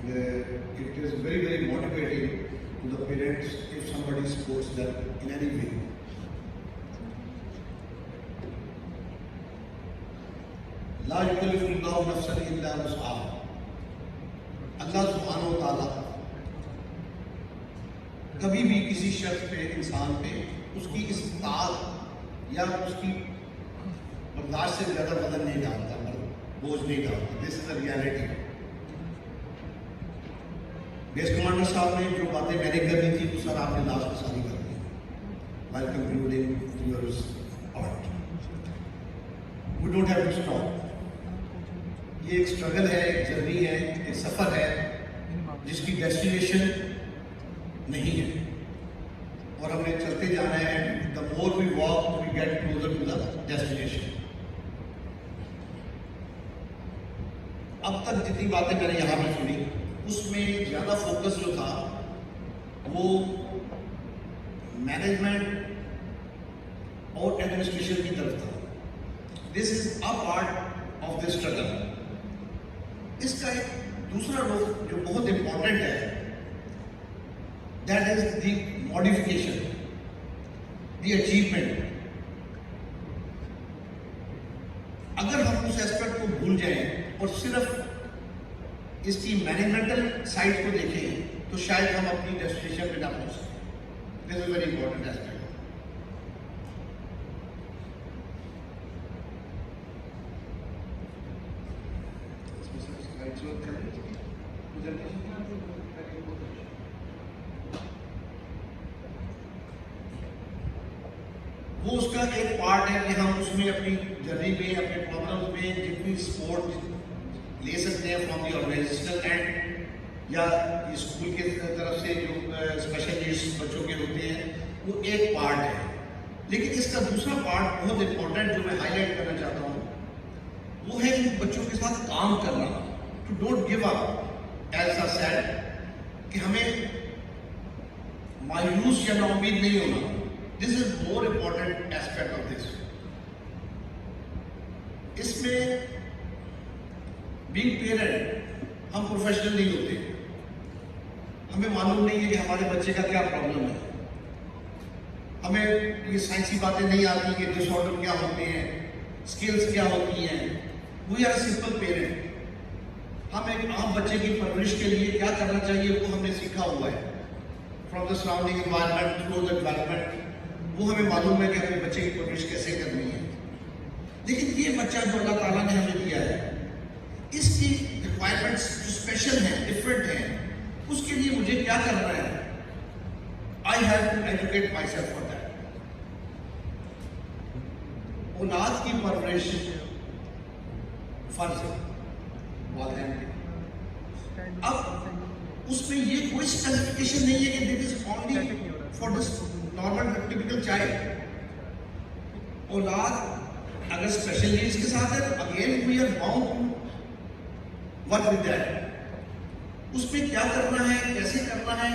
it is very, very motivating to the parents if somebody supports them in any way. ला युकल्लिफुल्लाहु नफ्सन इल्ला वुसअहा। अल्लाह सुब्हानहु व तआला कभी भी किसी शख्स पे, इंसान पे उसकी इस्ताअत या उसकी बर्दाश्त से ज़्यादा वजन नहीं डालता, बोझ नहीं डालता। This is the reality. Base commander साहब ने जो बातें मैंने करनी थी वो सर आपने लास्ट में सारी कर दी। While concluding your part, we don't have to stop. ये एक स्ट्रगल है, एक जर्नी है, एक सफर है जिसकी डेस्टिनेशन नहीं है और हमें चलते जाना है। The more we walk we get closer to the destination. अब तक जितनी बातें मैंने यहाँ पे सुनी उसमें ज़्यादा फोकस जो था वो मैनेजमेंट और एडमिनिस्ट्रेशन की तरफ था। This is a part of this struggle. इसका एक दूसरा रोल जो बहुत इंपॉर्टेंट है, that is the modification, the achievement. अगर हम उस एस्पेक्ट को भूल जाएं और सिर्फ इसकी मैनेजमेंटल साइड को देखें तो शायद हम अपनी डेस्टिनेशन पे ना पहुंच सकें। This is very important aspect. वो उसका एक पार्ट है कि हम उसमें अपनी जर्नी में, अपने प्रॉब्लम्स में जितनी सपोर्ट ले सकते हैं फ्रॉम दी ऑर्गेनाइजेशनल एंड या स्कूल के तरफ से जो स्पेशल नीड्स बच्चों के होते हैं वो एक पार्ट है। लेकिन इसका दूसरा पार्ट बहुत इंपॉर्टेंट जो मैं हाईलाइट करना चाहता हूँ वो है इन बच्चों के साथ काम करना। To don't give up as I said, कि हमें मायूस या नाउम्मीद नहीं होना। This is more important aspect of this. इसमें बीइंग पेरेंट हम प्रोफेशनल नहीं होते। हमें मालूम नहीं है कि हमारे बच्चे का क्या प्रॉब्लम है। हमें ये साइंसी बातें नहीं आती कि डिसऑर्डर क्या होते हैं, स्किल्स क्या होती हैं। We are simple parent. हम एक आम बच्चे की परवरिश के लिए क्या करना चाहिए वो हमने सीखा हुआ है from the surrounding environment, through the development. वो हमें मालूम है कि अपने बच्चे की परवरिश कैसे करनी है। लेकिन ये बच्चा जो अल्लाह ताला ने हमें दिया है, इसकी रिक्वायरमेंट्स जो स्पेशल हैं, डिफरेंट हैं, उसके लिए मुझे क्या करना है? I have to educate myself for that. औलाद की परवरिश फर्ज है वालिदैन पे। अब उसमें ये कोई स्पेसिफिकेशन नहीं है कि this is only for this normal typical child. औलाद अगर स्पेशल नीड्स के साथ है तो again we are bound to work with that. उसमें क्या करना है, कैसे करना है,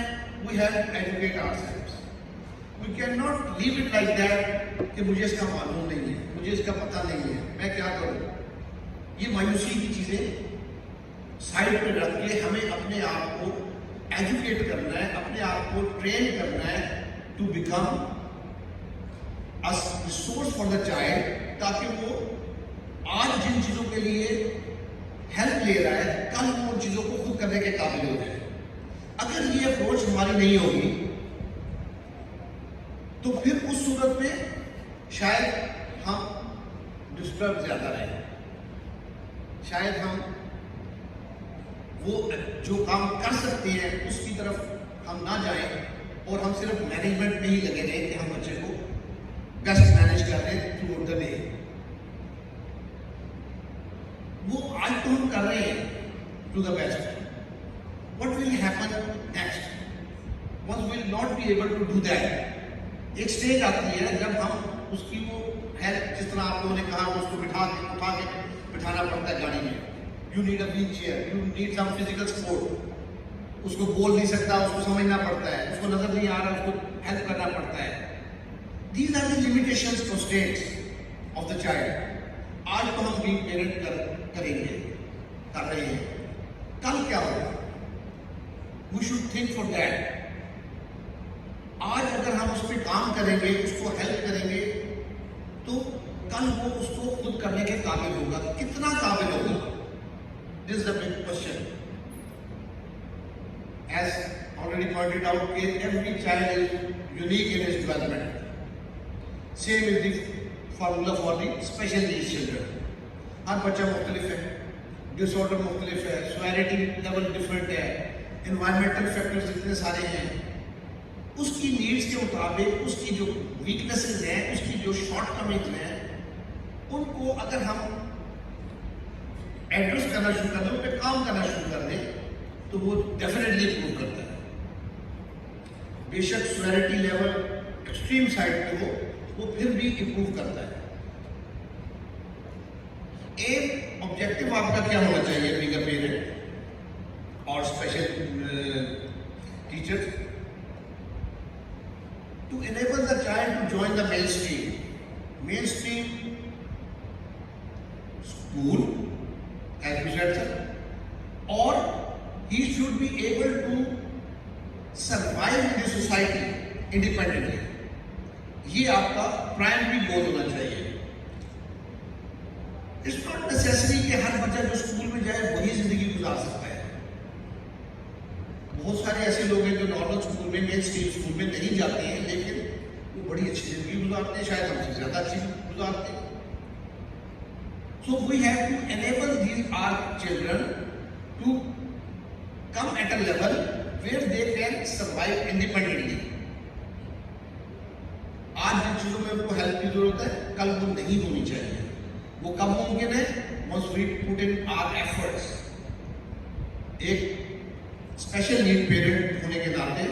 we have to educate ourselves. We can not leave it like that कि मुझे इसका मालूम नहीं है, मुझे इसका पता नहीं है, मैं क्या करूं। ये मायूसी की चीजें साइड पे रख के हमें अपने आप को एजुकेट करना है, अपने आप को ट्रेन करना है to become a resource for the child, ताकि वो आज जिन चीजों के लिए हेल्प ले रहा है कल वो उन चीजों को खुद करने के काबिल हो जाए। अगर ये अप्रोच हमारी नहीं होगी तो फिर उस सूरत में शायद हम डिस्टर्ब ज्यादा रहें, शायद हम वो जो काम कर सकते हैं उसकी तरफ हम ना जाएं और हम सिर्फ मैनेजमेंट में ही लगे रहें कि हम बच्चे को बेस्ट मैनेज कर रहे हैं थ्रू द डे। वो आज तो हम कर रहे हैं to the best. What will happen next? Once will not be able to do that. एक स्टेज आती है जब हम उसकी वो हेल्प, जिस तरह आप लोगों ने कहा, उसको उठा के बिठाना पड़ता है गाड़ी में। You need a wheelchair, you need some physical support. उसको बोल नहीं सकता, उसको समझना पड़ता है, उसको नजर नहीं आ रहा, उसको हेल्प करना पड़ता है। These are the limitations, constraints of the child. आज तो हम बीइंग पेरेंट कर रहे हैं, कल क्या होगा? We should think for that. आज अगर हम उस पर काम करेंगे, उसको हेल्प करेंगे, तो कल वो उसको खुद करने के काबिल होगा। कितना काबिल होगा? This is the big question. As already pointed out, every child is unique in his development. Same is the formula for the special needs children. हर बच्चा मुख्तलिफ है, डिसऑर्डर मुख्तलिफ है, सेवेरिटी लेवल डिफरेंट है, एनवायरमेंटल फैक्टर्स इतने सारे हैं। उसकी नीड्स के मुताबिक उसकी जो वीकनेसेस हैं, उसकी जो शॉर्टकमिंग्स हैं, उनको अगर हम एड्रेस करना शुरू कर दें, उन पर काम करना शुरू कर दें, तो वो डेफिनेटली इंप्रूव करता है। बेशक सेवेरिटी लेवल एक्सट्रीम साइड पे हो, वो फिर भी इंप्रूव करता है। एक ऑब्जेक्टिव आपका क्या होना चाहिए बीइंग अ पेरेंट और special teacher? To enable the child to join the mainstream school, as we said, sir, or he should be able to survive in the society independently. ये आपका प्राइमरी गोल होना चाहिए। It's not necessary कि हर बच्चा जो school में जाए वही जिंदगी गुजार सकता है। बहुत सारे ऐसे लोग हैं जो नॉर्मल स्कूल में, मेन स्ट्रीम स्कूल में नहीं जाते हैं, लेकिन वो बड़ी अच्छी जिंदगी गुजारते हैं, शायद हमसे ज्यादा अच्छी गुजारते हैं। So we have to enable these our children to come at a level where they can survive independently. आज जिन चीजों में उनको हेल्प की जरूरत है, कल वो नहीं होनी चाहिए। वो कब मुमकिन है? once we put in our efforts। एक स्पेशल नीड पेरेंट होने के नाते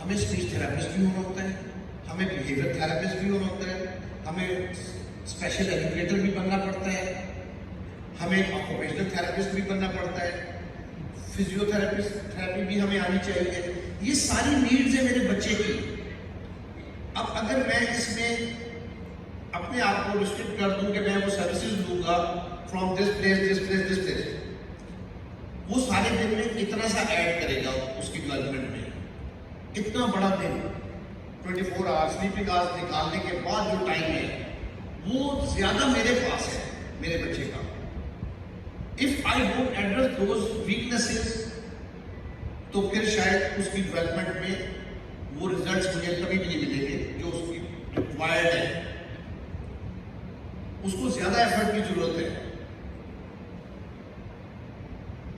हमें स्पीच थेरेपिस्ट भी होना होता है, हमें बिहेवियर थेरेपिस्ट भी होना होता है, हमें स्पेशल एजुकेटर भी बनना पड़ता है, हमें ऑक्यूपेशनल थेरेपिस्ट भी बनना पड़ता है, थेरेपी भी हमें आनी चाहिए। ये सारी नीड्स है मेरे बच्चे की। अब अगर मैं इसमें अपने आप को रिस्ट्रिक्ट कर दूं कि मैं वो सर्विसेज लूंगा फ्रॉम दिस प्लेस, वो सारे दिन में इतना सा ऐड करेगा उसकी डेवलपमेंट में। इतना बड़ा दिन 24 आवर्स स्लीपिंग आवर्स निकालने के बाद जो टाइम है, वो ज्यादा मेरे पास है मेरे बच्चे का। If I don't address those weaknesses, तो फिर शायद उसकी डेवलपमेंट में वो रिजल्ट्स मुझे कभी भी नहीं मिलेंगे जो उसकी रिक्वायर्ड है। उसको ज्यादा एफर्ट की जरूरत है।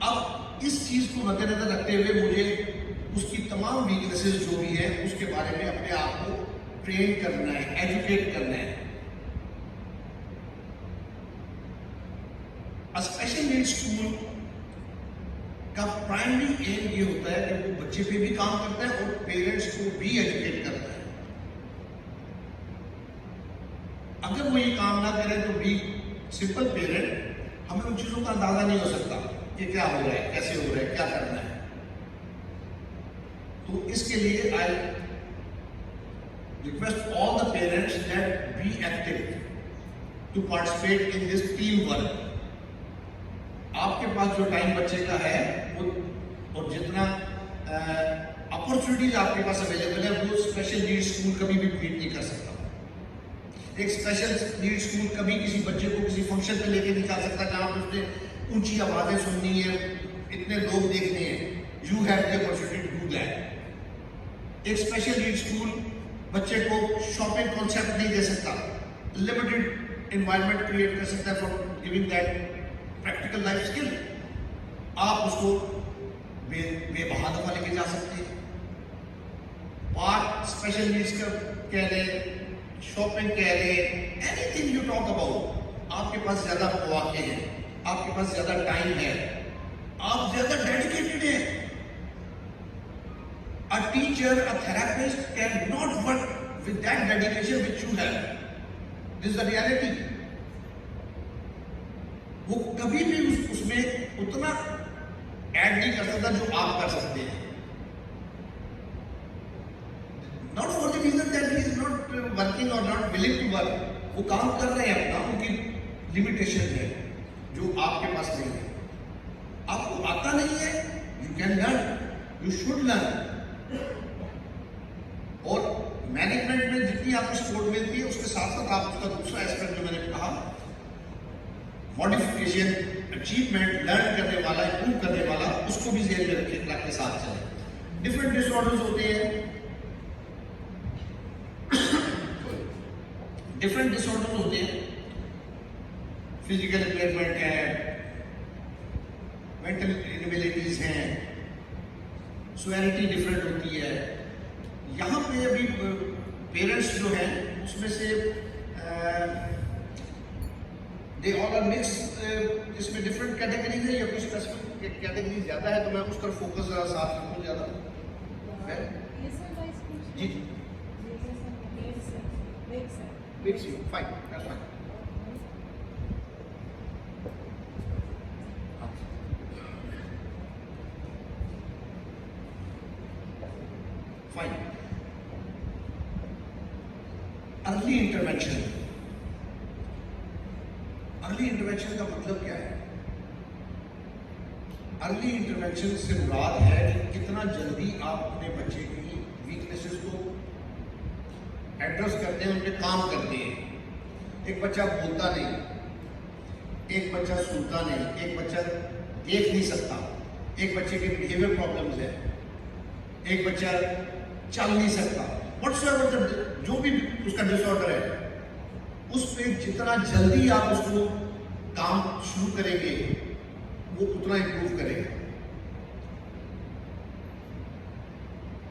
अब इस चीज को मद्देनजर रखते हुए मुझे उसकी तमाम वीकनेसेस जो भी है उसके बारे में अपने आप को ट्रेन करना है, एजुकेट करना है। स्पेशल नीड स्कूल का प्राइमरी एम ये होता है कि वो बच्चे पे भी काम करता है और पेरेंट्स को भी एजुकेट करता है। अगर वो ये काम ना करें तो भी सिंपल पेरेंट हमें उन चीजों का अंदाजा नहीं हो सकता कि क्या हो रहा है, कैसे हो रहा है, क्या करना है। तो इसके लिए I request all the parents that be active to participate in this team work. आपके पास जो टाइम बच्चे का है वो और जितना अपॉर्चुनिटीज आपके पास अवेलेबल है, वो स्पेशल नीड स्कूल कभी भी मीट नहीं कर सकता। एक स्पेशल नीड स्कूल कभी किसी बच्चे को किसी फंक्शन पे लेके नहीं जा सकता जहां पर उसने ऊंची आवाजें सुननी है, इतने लोग देखने हैं। You have the opportunity to do that. एक स्पेशल नीड स्कूल बच्चे को शॉपिंग कॉन्सेप्ट नहीं दे सकता, लिमिटेड एनवायरनमेंट क्रिएट कर सकता है for giving that practical life skill. आप उसको बेबहा दफा लेके जा सकते हैं। पार्क स्पेशल नीड्स का कह लें, शॉपिंग कह लें, एनीथिंग यू टॉक अबाउट, आपके पास ज्यादा मौके हैं, आपके पास ज्यादा टाइम है, आप ज्यादा डेडिकेटेड हैं। A teacher, a therapist cannot work with that dedication which you have. This is the reality. वो कभी भी उसमें उतना ऐड नहीं कर सकता जो आप कर सकते हैं। Not for the reason that he is not working or not willing to work. वो काम कर रहे हैं अपना, उनकी लिमिटेशन है जो आपके पास नहीं है। आपको आता नहीं है, you can learn, you should learn. और मैनेजमेंट में जितनी आपको सपोर्ट मिलती है उसके साथ साथ आप उसका दूसरा एस्पेक्ट जो मैंने कहा, मॉडिफिकेशन, अचीवमेंट, लर्न करने वाला, इंप्रूव करने वाला, उसको भी ध्यान में रख के साथ चले। डिफरेंट डिसऑर्डर्स होते हैं, डिफरेंट डिसऑर्डर्स होते हैं, फिजिकल इम्पेयरमेंट है, मेंटल इनएबिलिटीज हैं, स्वेरिटी डिफरेंट होती है। यहाँ पे अभी पेरेंट्स जो हैं उसमें से दे ऑल आर मिक्स, इसमें डिफरेंट कैटेगरीज है या कोई स्पेसिफिक कैटेगरी ज्यादा है, तो मैं उस तरफ फोकस जरा साथ रखूँ ज्यादा। जी mix you fine, that's fine. Fine. Early intervention, early intervention का मतलब क्या है? अर्ली इंटरवेंशन से मुराद है कि कितना जल्दी आप अपने बच्चे की वीकनेसेस को एड्रेस करते हैं, उन पे काम करते हैं। एक बच्चा बोलता नहीं, एक बच्चा सुनता नहीं, एक बच्चा देख नहीं सकता, एक बच्चे के बिहेवियर प्रॉब्लम्स है, एक बच्चा चल नहीं सकता, व्हाट्सएवर जो भी उसका डिसऑर्डर है, उस पे जितना जल्दी आप उसको काम शुरू करेंगे वो उतना इंप्रूव करेगा।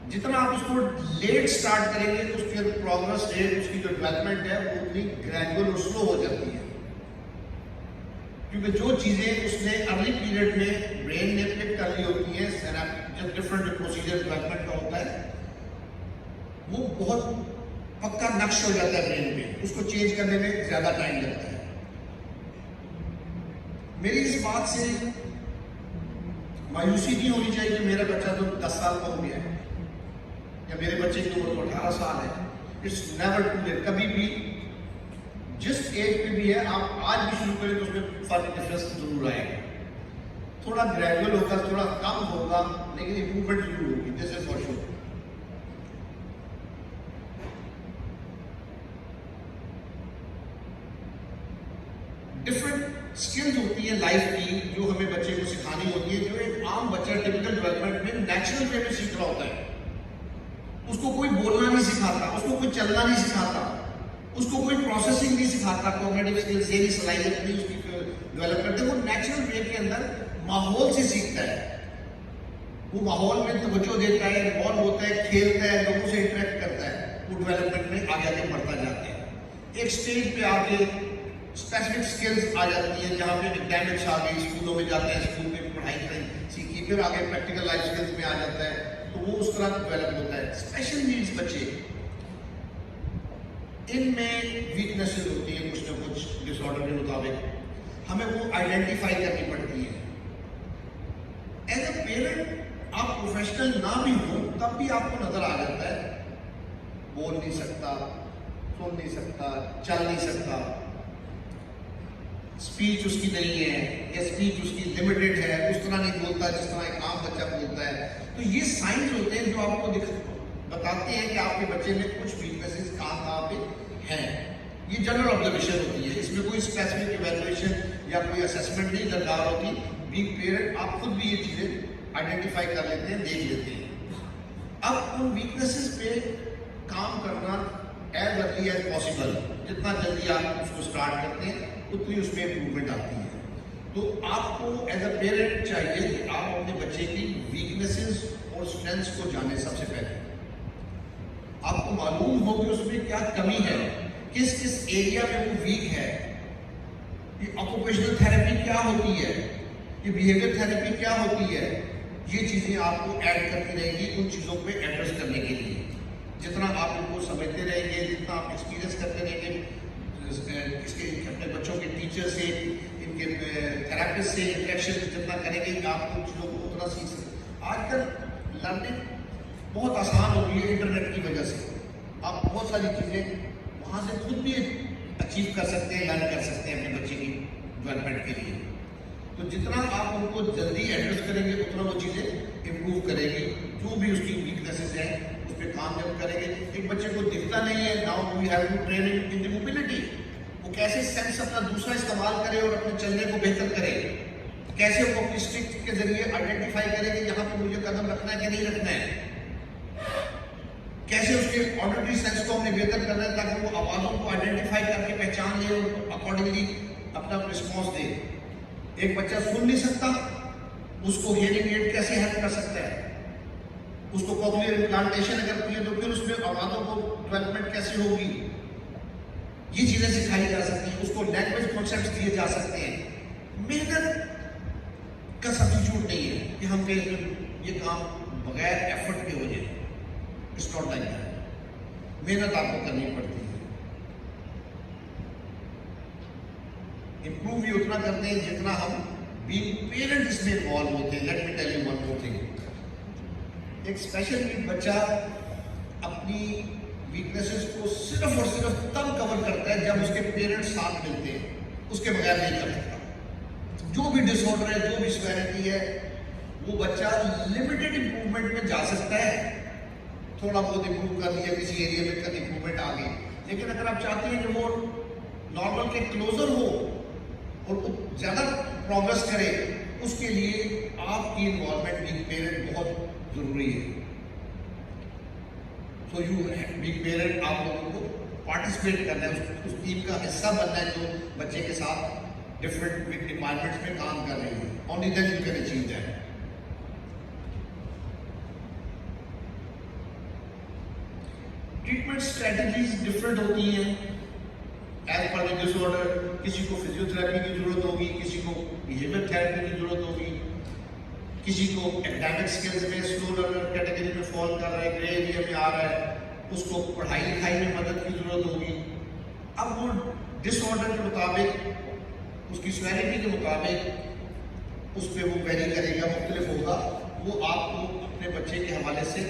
जितना आप उसको लेट स्टार्ट करेंगे तो उसकी प्रोग्रेस रेट, उसकी जो डेवलपमेंट है वो उतनी ग्रेजुअल और स्लो हो जाती है, क्योंकि जो चीजें उसने अर्ली पीरियड में ब्रेन ने पिक कर ली होती हैं, जब डिफरेंट प्रोसीजर डेवलपमेंट का होता है, वो बहुत पक्का नक्श हो जाता है ब्रेन पे, उसको चेंज करने में ज्यादा टाइम लगता है। मेरी इस बात से मायूसी नहीं होनी चाहिए कि मेरा बच्चा तो 10 साल का हो गया है या मेरे बच्चे की उम्र तो 18 साल है। It's never too late. कभी भी जिस एज पे भी है, आप आज भी शुरू करें तो उसमें फर्क डिफरेंस जरूर आएगा। थोड़ा ग्रेजुअल होगा, थोड़ा कम होगा, लेकिन इंप्रूवमेंट जरूर होगी, this is for sure. Different skills होती है लाइफ की जो हमें बच्चे को सिखानी होती है, जो एक आम बच्चा टिपिकल डेवलपमेंट में नेचुरल वे में सीख रहा होता है। उसको कोई बोलना नहीं सिखाता, उसको कोई चलना नहीं सिखाता, उसको कोई प्रोसेसिंग नहीं सिखाता, कॉग्निटिव स्किल्स ये स्लाइड नहीं उसकी डेवलप करते। वो नेचुरल वे के अंदर माहौल से सीखता है, वो माहौल में तवज्जो देता है, इन्वॉल्व होता है, खेलता है, लोगों से इंटरेक्ट करता है, वो डेवलपमेंट में आगे आगे बढ़ता जाता है। एक स्टेज पे आके स्पेसिफिक स्किल्स आ जाती है, जहाँ पे एकेडमिक्स आ गई, स्कूलों में जाते हैं, स्कूल में पढ़ाई सीखी, फिर आगे प्रैक्टिकल लाइफ स्किल्स में आ जाता है, तो वो उस तरह डेवलप होता है। स्पेशल नीड्स बच्चे, इनमें वीकनेसेस होती है कुछ ना कुछ डिसऑर्डर के मुताबिक, हमें वो आइडेंटिफाई करनी पड़ती है। एज ए पेरेंट आप प्रोफेशनल ना भी हो तब भी आपको नजर आ जाता है, बोल नहीं सकता, सुन नहीं सकता, चल नहीं सकता, स्पीच उसकी नहीं है या स्पीच उसकी लिमिटेड है, उस तरह नहीं बोलता जिस तरह एक आम बच्चा बोलता है। तो ये साइंस होते हैं जो आपको बताते हैं कि आपके बच्चे में कुछ वीकनेसेस कहाँ पे हैं। ये जनरल ऑब्जर्वेशन होती है, इसमें कोई स्पेसिफिक इवैल्यूएशन या कोई असेसमेंट नहीं दरकार होती। बीइंग पेरेंट आप खुद भी ये चीजें आइडेंटिफाई कर लेते हैं, देख लेते हैं। अब उन वीकनेसेस पे काम करना एज अर्ली एज पॉसिबल, जितना जल्दी आप उसको स्टार्ट करते हैं उतनी उसमें इम्प्रूवमेंट आती है। तो आपको एज अ पेरेंट चाहिए कि आप अपने बच्चे की वीकनेसेस और स्ट्रेंथ्स को जाने। सबसे पहले आपको मालूम हो कि उसमें क्या कमी है, किस किस एरिया में वो वीक है। ये ऑक्यूपेशनल थेरेपी क्या होती है, ये बिहेवियर थेरेपी क्या होती है, ये चीजें आपको ऐड करती रहेगी उन चीजों पे एड्रेस करने के लिए। जितना आप इनको समझते रहेंगे, जितना आप एक्सपीरियंस करते रहेंगे, इसके अपने बच्चों के टीचर से, इनके थेरेपिस्ट से इंटरेक्शन जितना करेंगे आप उन चीज़ों को उतना सीख सकते। आजकल लर्निंग बहुत आसान हो गई है इंटरनेट की वजह से। आप बहुत सारी चीज़ें वहाँ से खुद भी अचीव कर सकते हैं, लर्न कर सकते हैं अपने बच्चे की डेवलपमेंट के लिए। तो जितना आप उनको जल्दी एड्रेस करेंगे उतना वो चीज़ें इम्प्रूव करेगी। जो भी उसकी वीकनेसेस हैं उस पर काम जब करेंगे। एक बच्चे को दिखता नहीं है, now we have to train in the mobility. वो कैसे सेंस अपना दूसरा इस्तेमाल करे और अपने चलने को बेहतर करे, कैसे वो अपनी स्टिक के जरिए आइडेंटिफाई करेंगे यहाँ पे मुझे कदम रखना है कि नहीं रखना है, कैसे उसके ऑडिटरी सेंस को हमने बेहतर करना है ताकि वो आवाज़ों को आइडेंटिफाई करके पहचान ले और अकॉर्डिंगली अपना रिस्पॉन्स दे। एक बच्चा सुन नहीं सकता, उसको हियरिंग एड कैसे हेल्प कर सकता है, उसको कॉक्लियर इम्प्लांटेशन अगर किए तो फिर उसमें आवाज़ों को डेवलपमेंट कैसे होगी, ये चीज़ें सिखाई जा सकती हैं। उसको लैंग्वेज कॉन्सेप्ट्स दिए जा सकते हैं। मेहनत का सब्स्टिट्यूट नहीं है कि हम कहें ये काम बगैर एफर्ट के हो जाए। It's not like that. मेहनत आपको करनी पड़ती है। इंप्रूव भी उतना करते हैं जितना हम बीइंग पेरेंट इसमें इन्वॉल्व होते हैं। Let me tell you one more thing. एक स्पेशल नीड बच्चा अपनी वीकनेसेस को सिर्फ और सिर्फ तब कवर करता है जब उसके पेरेंट्स साथ मिलते हैं, उसके बगैर नहीं कर सकता। जो भी डिसऑर्डर है, जो भी सिवियरिटी है, वो बच्चा लिमिटेड इंप्रूवमेंट में जा सकता है। थोड़ा बहुत इंप्रूव कर लिया, किसी एरिया में कर इंप्रूवमेंट आ गई, लेकिन अगर आप चाहते हैं कि वो नॉर्मल के क्लोजर हो और ज़्यादा प्रोग्रेस करे, उसके लिए आपकी इन्वॉल्वमेंट बीइंग पेरेंट बहुत ज़रूरी है। तो यू बीइंग पेरेंट आप लोगों को पार्टिसिपेट करना है, उस टीम का हिस्सा बनना है जो बच्चे के साथ डिफरेंट एनवायरनमेंट्स में काम कर रही है। Only then you can achieve that. Treatment strategies different होती हैं एज पर द डिसऑर्डर। किसी को फिजियोथेरेपी की जरूरत होगी, किसी को बिहेवियर थेरेपी की जरूरत होगी, किसी को एकेडमिक स्किल्स में स्लो लर्नर कैटेगरी में फॉल कर रहा है, ग्रे एरिया में आ रहा है, उसको पढ़ाई लिखाई में मदद की जरूरत होगी। अब वो डिसऑर्डर के मुताबिक, उसकी सिवियरिटी के मुताबिक उस पर वो वेरी करेगा, मुख्तलिफ होगा। वो आपको अपने बच्चे के हवाले से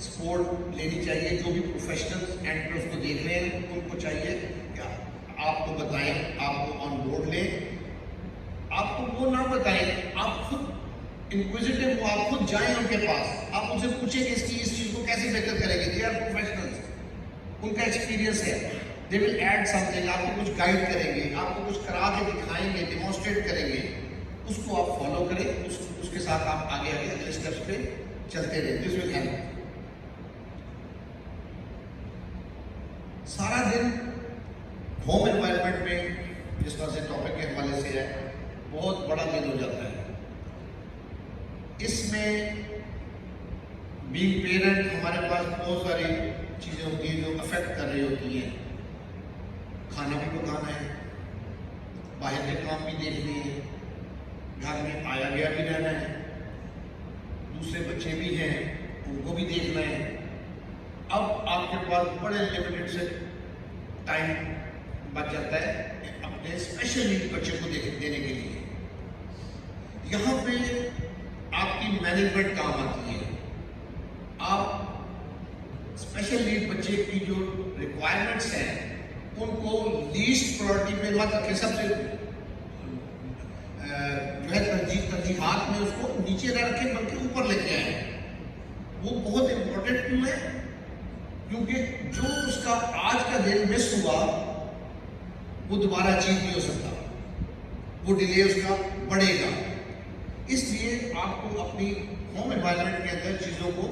सपोर्ट लेनी चाहिए। जो भी प्रोफेशनल्स एंड उसको देख रहे हैं उनको चाहिए कि आपको बताएं, आपको ऑन बोर्ड लें। आपको वो ना बताएं, आप खुद इंक्विजिटिव हो, आप खुद जाएं उनके पास, आप उनसे पूछें कि इसकी इस चीज़ को कैसे बेहतर करेंगे। दे आर प्रोफेशनल्स, उनका एक्सपीरियंस है, दे विल ऐड समथिंग, आपको कुछ गाइड करेंगे, आपको कुछ करा के दिखाएंगे, डिमॉन्स्ट्रेट करेंगे। उसको आप फॉलो करें, उसके साथ आप आगे आगे अगले स्टेप्स पे चलते रहें। This will help. सारा दिन होम एनवायरनमेंट में जिस तरह से टॉपिक के हवाले से है, बहुत बड़ा दिन हो जाता है। इसमें बीइंग पेरेंट हमारे पास बहुत सारी चीज़ें होती हैं जो अफेक्ट कर रही होती हैं। खाना भी पकाना है, बाहर के काम भी देखने हैं, घर में आया गया भी रहना है, दूसरे बच्चे भी हैं उनको भी देखना है। अब आपके पास बड़े लिमिटेड से टाइम बच जाता है अपने स्पेशल नीड बच्चे को देने के लिए। यहाँ पे आपकी मैनेजमेंट काम आती है। आप स्पेशल नीड बच्चे की जो रिक्वायरमेंट्स हैं उनको लीस्ट प्रायोरिटी पे मत रखें। सबसे जो है तरजीहात में उसको नीचे न रखें, बल्कि ऊपर लेके आए। वो बहुत इंपॉर्टेंट क्यों है? क्योंकि जो उसका आज का दिन मिस हुआ वो दोबारा अचीव नहीं हो सकता, वो डिले उसका बढ़ेगा। इसलिए आपको अपनी होम एनवायरनमेंट के अंदर चीज़ों को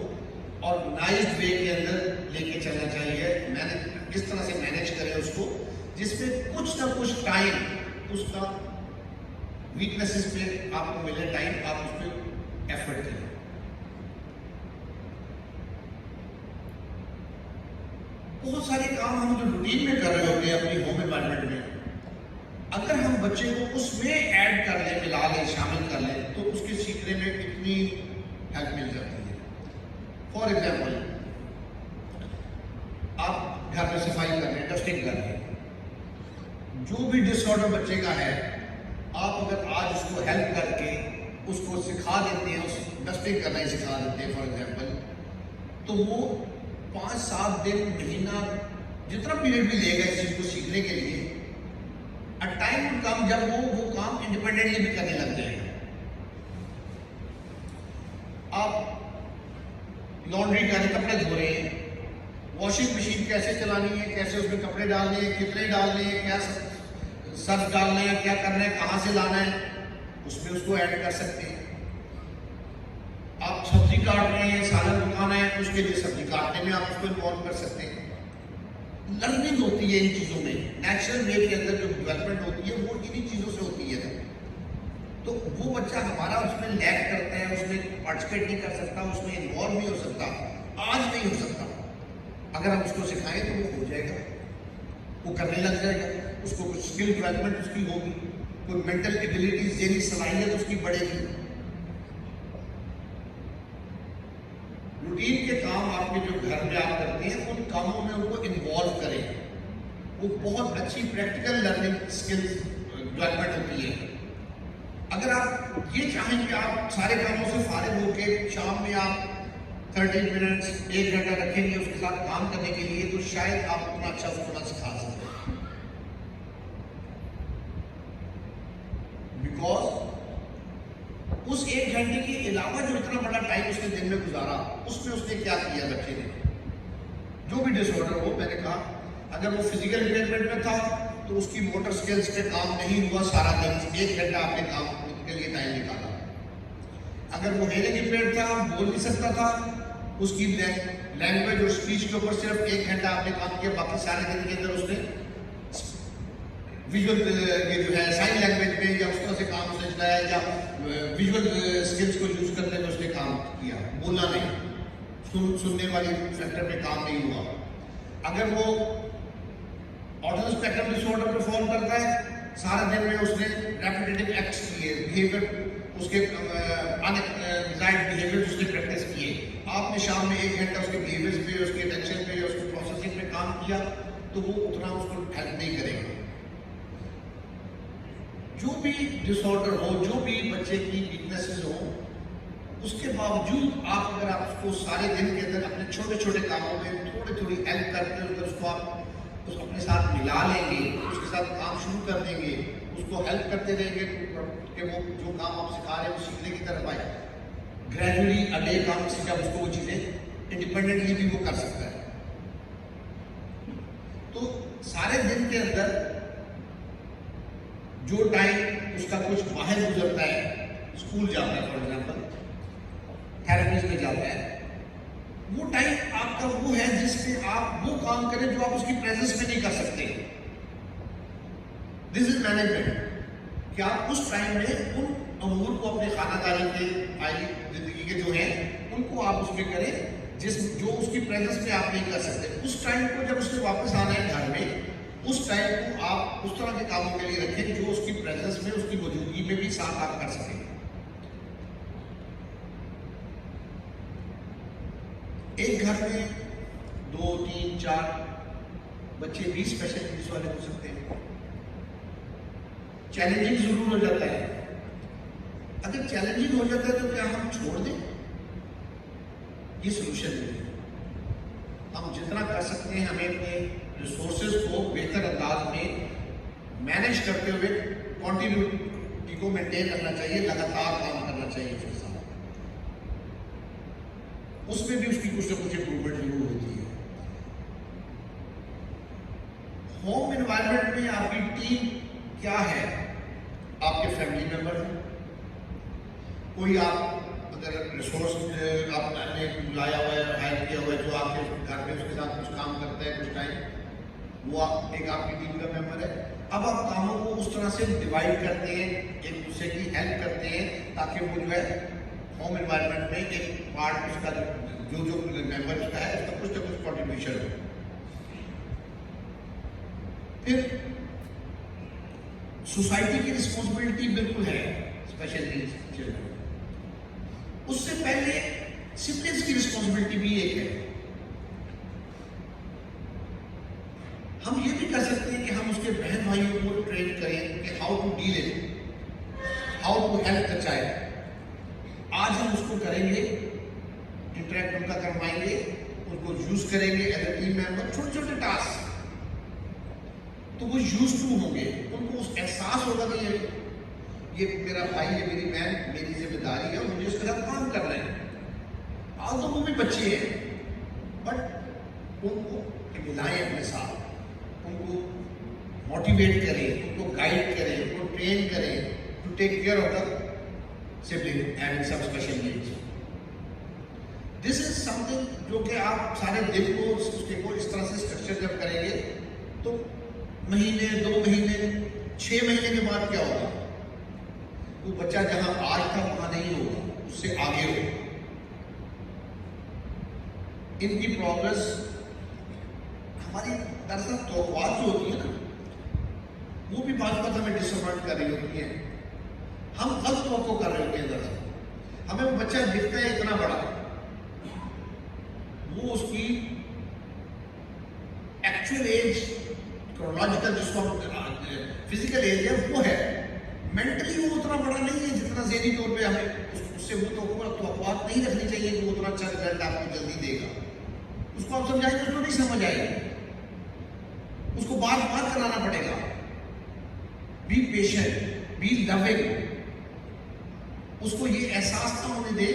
ऑर्गेनाइज्ड वे के अंदर लेके चलना चाहिए। मैनेज इस तरह से मैनेज करें उसको जिसमें कुछ ना कुछ टाइम उसका वीकनेसेस पे आपको मिले, टाइम आप उस पर एफर्ट करें। बहुत सारे काम हम जो रूटीन में कर रहे होते हैं अपनी होम एनवायरनमेंट में, अगर हम बच्चे को उसमें ऐड कर लें, मिला लें, शामिल कर लें, तो उसके सीखने में कितनी हेल्प मिल जाती है। फॉर एग्जाम्पल, आप घर में सफाई कर रहे हैं, डस्टिंग कर रहे हैं, जो भी डिसऑर्डर बच्चे का है, आप अगर आज उसको हेल्प करके उसको सिखा देते हैं, उस डस्टिंग करना ही सिखा देते हैं फॉर एग्जाम्पल, तो वो 5-7 दिन, महीना, जितना पीरियड भी लेगा इस चीज को सीखने के लिए, अ टाइम विल कम जब वो काम इंडिपेंडेंटली भी करने लग जाएगा। आप लॉन्ड्री करने, कपड़े धो रहे हैं, वॉशिंग मशीन कैसे चलानी है, कैसे उसमें कपड़े डालने हैं, कितने डालने हैं, क्या सर्फ डालना है, क्या करना है, कहाँ से लाना है, उसमें उसको ऐड कर सकते हैं। आप सब्जी काट रहे हैं, सालन पकाना है, उसके लिए सब्जी काटने में आप उसको इन्वॉल्व कर सकते हैं। लर्निंग होती है इन चीज़ों में, नेचुरल वे के अंदर जो डेवलपमेंट होती है वो इन्हीं चीज़ों से होती है। तो वो बच्चा हमारा उसमें लैग करता है, उसमें पार्टिसिपेट नहीं कर सकता, उसमें इन्वॉल्व नहीं हो सकता, आज नहीं हो सकता। अगर हम उसको सिखाएं तो वो हो जाएगा, वो करने लग जाएगा, उसको कुछ स्किल डेवलपमेंट उसकी होगी, कोई मेंटल एबिलिटीज यानी सलाहियत उसकी बढ़ेगी। रूटीन के काम आपके जो घर में आप करते हैं उन कामों में उनको इन्वॉल्व करें, वो बहुत अच्छी प्रैक्टिकल लर्निंग स्किल्स डेवलपमेंट होती है। अगर आप ये चाहें कि आप सारे कामों से फारिग होकर शाम में आप 30 मिनट्स 1 घंटा रखेंगे उसके साथ काम करने के लिए, तो शायद आप उतना अच्छा उसको ना सिखा सकते, बिकॉज उस 1 घंटे के अलावा जो इतना बड़ा टाइम उसने दिन में गुजारा, उसमें उसने क्या किया बच्चे ने, जो भी डिसऑर्डर हो, मैंने कहा अगर वो फिजिकल इम्पेयरमेंट में था तो उसकी मोटर स्किल्स पे काम नहीं हुआ सारा दिन, 1 घंटा आपने काम के लिए टाइम निकाला। अगर वो हेयरिंग इम्पेयर्ड था, बोल नहीं सकता था, उसकी लैंग्वेज और स्पीच के ऊपर सिर्फ 1 घंटा आपने काम किया, बाकी सारे दिन के अंदर उसने विजुअल ये जो है साइन लैंग्वेज में या उस तरह से काम उसने चलाया, या विजुअल स्किल्स को यूज करने में उसने काम किया, बोलना नहीं, सुनने वाली फैक्टर में काम नहीं हुआ। अगर वो ऑटिज्म स्पेक्ट्रम डिसऑर्डर परफॉर्म करता है, सारे दिन में उसने रेपिटेटिव एक्ट्स किए, बिहेवियर उसके अनडिजायर्ड बिहेवियर उसने प्रैक्टिस किए, आपने शाम में 1 घंटा उसके बिहेवियर्स पे, उसके अटेंशन पे या उसके प्रोसेसिंग पे काम किया, तो वो उतना उसको हेल्प नहीं करेगा। जो भी डिसऑर्डर हो, जो भी बच्चे की वीकनेसेस हो, उसके बावजूद आप अगर आप उसको सारे दिन के अंदर अपने छोटे छोटे कामों में थोड़ी हेल्प करके अगर उसको आप अपने साथ मिला लेंगे, उसके साथ काम शुरू कर देंगे, उसको हेल्प करते रहेंगे कि वो जो काम आप सिखा रहे हैं वो सीखने की तरफ आए, ग्रेजुअली अडे काम सीखा, उसको वो चीज़ें इंडिपेंडेंटली भी वो कर सकता है। तो सारे दिन के अंदर जो टाइम उसका कुछ बाहर गुजरता है, स्कूल जाता है फॉर एग्जाम्पल, थेरेपीज में जाता है, वो टाइम आपका वो है जिसमें आप वो काम करें जो आप उसकी प्रेजेंस में नहीं कर सकते। दिस इज मैनेजमेंट, कि आप उस टाइम में उन अमूर को अपने खानादारी के जिंदगी के जो हैं उनको आप उसमें करें जो उसकी प्रेजेंस में आप नहीं कर सकते। उस टाइम को जब उसने वापस आना है घर में, उस टाइम को आप उस तरह के कामों के लिए रखें जो उसकी प्रेजेंस में, उसकी मौजूदगी में भी साथ आप कर सकें। एक घर में 2, 3, 4 बच्चे भी स्पेशल नीड्स वाले हो सकते हैं। चैलेंजिंग जरूर हो जाता है। अगर चैलेंजिंग हो जाता है तो क्या हम छोड़ दें? ये सोल्यूशन नहीं है। हम जितना कर सकते हैं हमें अपने रिसोर्सेज को बेहतर अंदाज में मैनेज करते हुए कॉन्टिन्यूटी को मेंटेन करना चाहिए, लगातार काम करना चाहिए उसके साथ। उसमें भी उसकी कुछ ना कुछ इंप्रूवमेंट जरूर होती है। होम एनवायरनमेंट में आपकी टीम क्या है? आपके फैमिली मेंबर हैं, कोई आप अगर रिसोर्स आपने लाया हुआ है, हायर किया हुआ है, जो आपके घर में उसके साथ कुछ काम करता है कुछ टाइम, वो एक आपकी टीम का मेंबर है। अब आप कामों को उस तरह से डिवाइड करते हैं, एक दूसरे की हेल्प करते हैं, ताकि वो जो है होम एनवायरनमेंट में एक पार्ट उसका जो मेंबर उसका है उसका कुछ ना कुछ कॉन्ट्रीब्यूशन हो। फिर सोसाइटी की रिस्पॉन्सिबिलिटी बिल्कुल है स्पेशल नीड्स चिल्ड्रन। उससे पहले सिबलिंग्स की रिस्पॉन्सिबिलिटी भी एक है। हम ये भी कर सकते हैं कि हम उसके बहन भाइयों को ट्रेन करें कि how to deal it, how to help the child. आज हम उसको करेंगे, इंटरेक्ट उनका करवाएंगे, उनको यूज करेंगे एज ए टीम मेंबर, छोटे छोटे टास्क, तो वो यूज टू होंगे, उनको उस एहसास होगा कि ये मेरा भाई, ये मेरी बहन, मेरी जिम्मेदारी है, मुझे उसके साथ काम करना है। आज तो वो भी बच्चे हैं, बट उनको मिलाएं अपने साथ, उनको मोटिवेट करें, उनको गाइड करें, उनको ट्रेन करें to take care of the sibling having some special needs. This is something जो कि आप सारे दिन को उसके को इस तरह से स्ट्रक्चर जब करेंगे तो महीने, 2 महीने, 6 महीने के बाद क्या होगा, वो बच्चा जहां आज था वहां नहीं होगा, उससे आगे होगा। इनकी प्रोग्रेस हमारी दरअसल तौक़ुआत जो होती है ना, वो भी बात हमें डिसअपॉइंट कर रही होती है। हम गलत तौक़ो कर रहे होते हैं। दरअसल हमें वो बच्चा दिखता है इतना बड़ा, वो उसकी एक्चुअल एज, क्रोनोलॉजिकल जिसको फिजिकल एज है वो है, मेंटली वो उतना बड़ा नहीं है जितना ज़हनी तौर पे हमें उससे वो तौक़ुआत नहीं रखनी चाहिए कि वो उतना अच्छा रिजल्ट आपको जल्दी देगा। उसको आप समझाएंगे, उसको नहीं समझ आएगी, उसको बार बार कराना पड़ेगा। बी पेशेंट, बी लविंग, उसको ये एहसास ना होने दे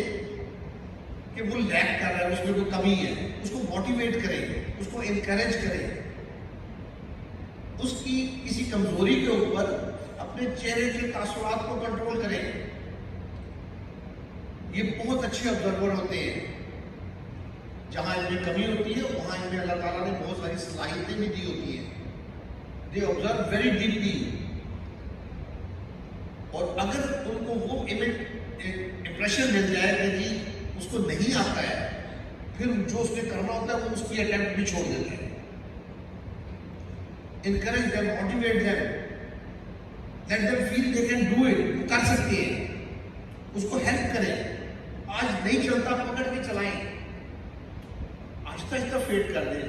कि वो लैक कर रहा है, उसमें कोई कमी है, उसको मोटिवेट करें, उसको इनकरेज करें, उसकी किसी कमजोरी के ऊपर अपने चेहरे के तासुरात को कंट्रोल करें। ये बहुत अच्छे ऑब्जर्वर होते हैं, जहां इनमें कमी होती है वहां इनमें अल्लाह ताला ने बहुत सारी सलाहियतें भी दी होती हैं। दे ऑब्जर्व वेरी डीपली, और अगर उनको वो इंप्रेशन मिल जाए कि जी उसको नहीं आता है, फिर जो उसने करना होता है वो उसकी अटेम्प्ट भी छोड़ देते हैं। Encourage them, motivate them, let them feel they can do it, वो कर सकते हैं, उसको हेल्प करें। आज नहीं चलता, पकड़ के चलाएं, आहिस्ता आहिस्ता फेड कर दें।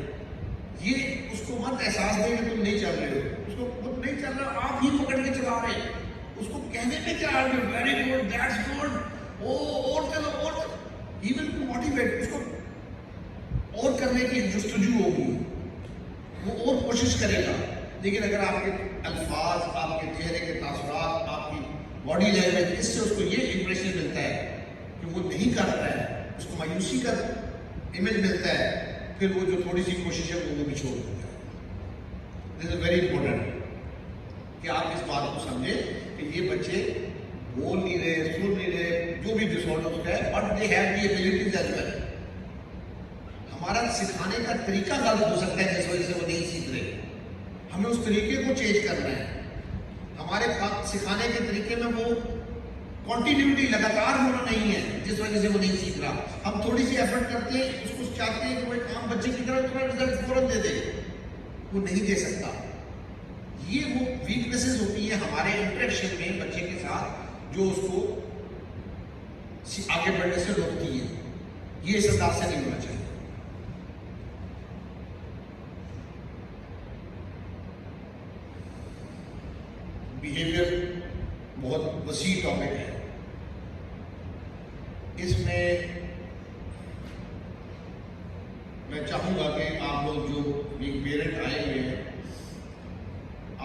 ये उसको मत एहसास दें कि तुम नहीं चल रहे हो, उसको खुद नहीं चल रहा, आप ही पकड़ के चला रहे हैं। उसको कहने में क्या है, वेरी गुड, दैट्स गुड, और चलो, और इवन टू मोटिवेट, उसको और करने की जुस्तजू होगी, वो और कोशिश करेगा। लेकिन अगर आपके अल्फाज, आपके चेहरे के तासुरात, आपकी बॉडी लैंग्वेज, इससे उसको ये इंप्रेशन मिलता है कि वो नहीं कर रहा है, उसको मायूसी का इमेज मिलता है, फिर वो जो थोड़ी सी कोशिश है वो भी छोड़ देता है। दिस इज वेरी इंपॉर्टेंट कि आप इस बात को समझें कि ये बच्चे बोल नहीं रहे, सुन नहीं रहे, जो भी डिसऑर्डर है, but they have the abilities as well. हमारा सिखाने का तरीका गलत हो सकता है जिस वजह से वो नहीं सीख रहे, हमें उस तरीके को चेंज करना है। हमारे सिखाने के तरीके में वो कॉन्टिन्यूटी, लगातार होना नहीं है जिस वजह से वो नहीं सीख रहा। हम थोड़ी सी एफर्ट करते हैं, उसको चाहते हैं कि वो काम बच्चे की तरह थोड़ा रिजल्ट फौरन दे दे, वो नहीं दे सकता। ये वो वीकनेसेस होती है हमारे इंटरेक्शन में बच्चे के साथ, जो उसको आगे बढ़ने से रोकती है। ये इस अंदाज से नहीं होना चाहिए। बिहेवियर बहुत वसी टॉपिक है। इसमें मैं चाहूंगा कि आप लोग जो एक पेरेंट आए हुए हैं,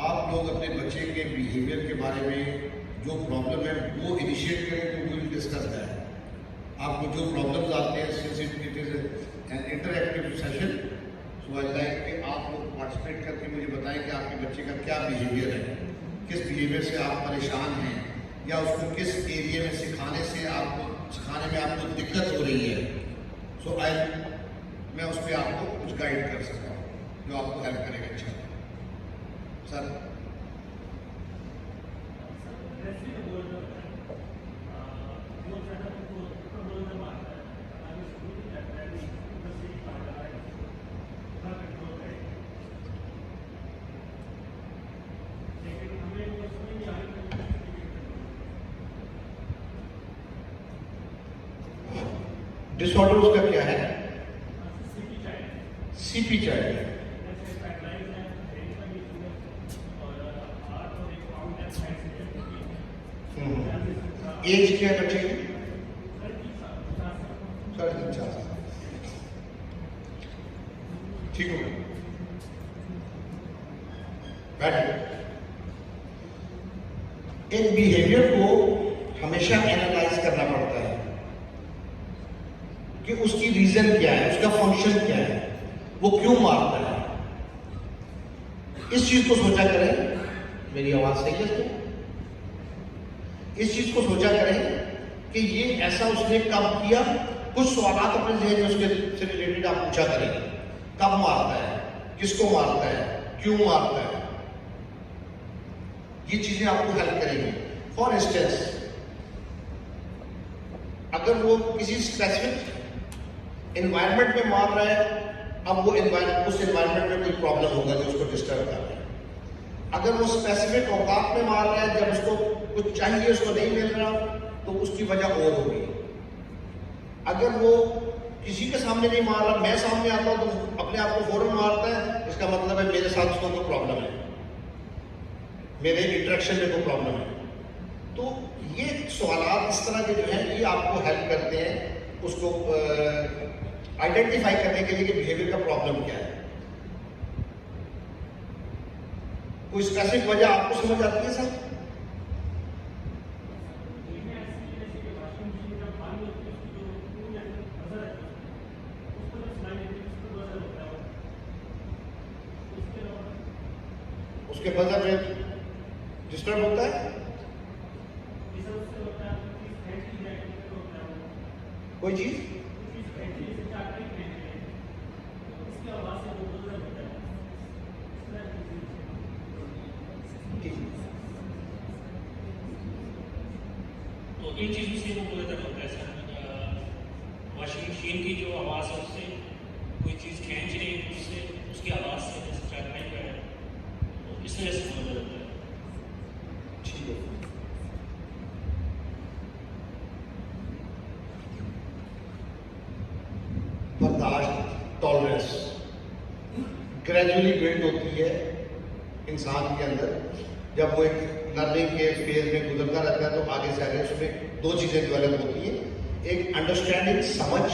आप लोग अपने बच्चे के बिहेवियर के बारे में जो प्रॉब्लम है वो इनिशिएट करें, तो विल डिस्कस दैट। आपको जो प्रॉब्लम्स आते हैं, since it is an interactive session, so I like कि आप लोग पार्टिसिपेट करके मुझे बताएं कि आपके बच्चे का क्या बिहेवियर है, किस बिहेवियर से आप परेशान हैं, या उसको किस एरिया में सिखाने में आपको दिक्कत हो रही है। सो मैं उस पर आपको कुछ गाइड कर सकता हूँ जो आपको हेल्प करेगा। अच्छा सर, डिसऑर्डर उसका क्या है? CP child. एज क्या है बच्चे की? 4.5 ठीक हो गया। बैठो। इन बिहेवियर को हमेशा एनालाइज करना पड़ता है कि उसकी रीजन क्या है, उसका फंक्शन क्या है, वो क्यों मारता है। इस चीज को सोचा करें। मेरी आवाज सही है? इस चीज को सोचा करें कि ये ऐसा उसने कब किया। कुछ सवाल अपने जहन में उसके से रिलेटेड आप पूछा करें। कब मारता है, किसको मारता है, क्यों मारता है, ये चीजें आपको हेल्प करेंगी। फॉर इंस्टेंस, अगर वो किसी स्पेसिफिक एनवायरनमेंट में मार रहा है, अब वो उस एनवायरनमेंट में कोई प्रॉब्लम होगा जो उसको डिस्टर्ब कर रहा है। अगर वो स्पेसिफिक औकात में मार रहा है, जब उसको कुछ चाहिए उसको नहीं मिल रहा, तो उसकी वजह और होगी। अगर वो किसी के सामने नहीं मार रहा, मैं सामने आता हूं तो अपने आप को फौरन मारता है, इसका मतलब है मेरे साथ उसको कोई प्रॉब्लम है, मेरे इंटरेक्शन में कोई प्रॉब्लम है। तो ये सवालात इस तरह के जो है ये आपको हेल्प करते हैं उसको आइडेंटिफाई करने के लिए कि बिहेवियर का प्रॉब्लम क्या है। कोई स्पेसिफिक वजह आपको समझ आती है सर? उसके बजट में डिस्टर्ब होता है कोई चीज। तो इन चीज़ों से वो बहुत ज़्यादा होता है सर। वॉशिंग मशीन की जो आवाज़ है उससे, कोई चीज़ खींच रही है उससे, उसकी आवाज़ से जैसे ट्रैक है, तो इस वजह से बहुत ज़्यादा होता है। ठीक है। बर्दाश्त, टॉलरेंस ग्रेजुअली बिल्ड होती है इंसान के अंदर। जब वो एक लर्निंग के फेज में गुजरता रहता है तो आगे से आगे उसमें दो चीजें डेवलप होती है, एक अंडरस्टैंडिंग समझ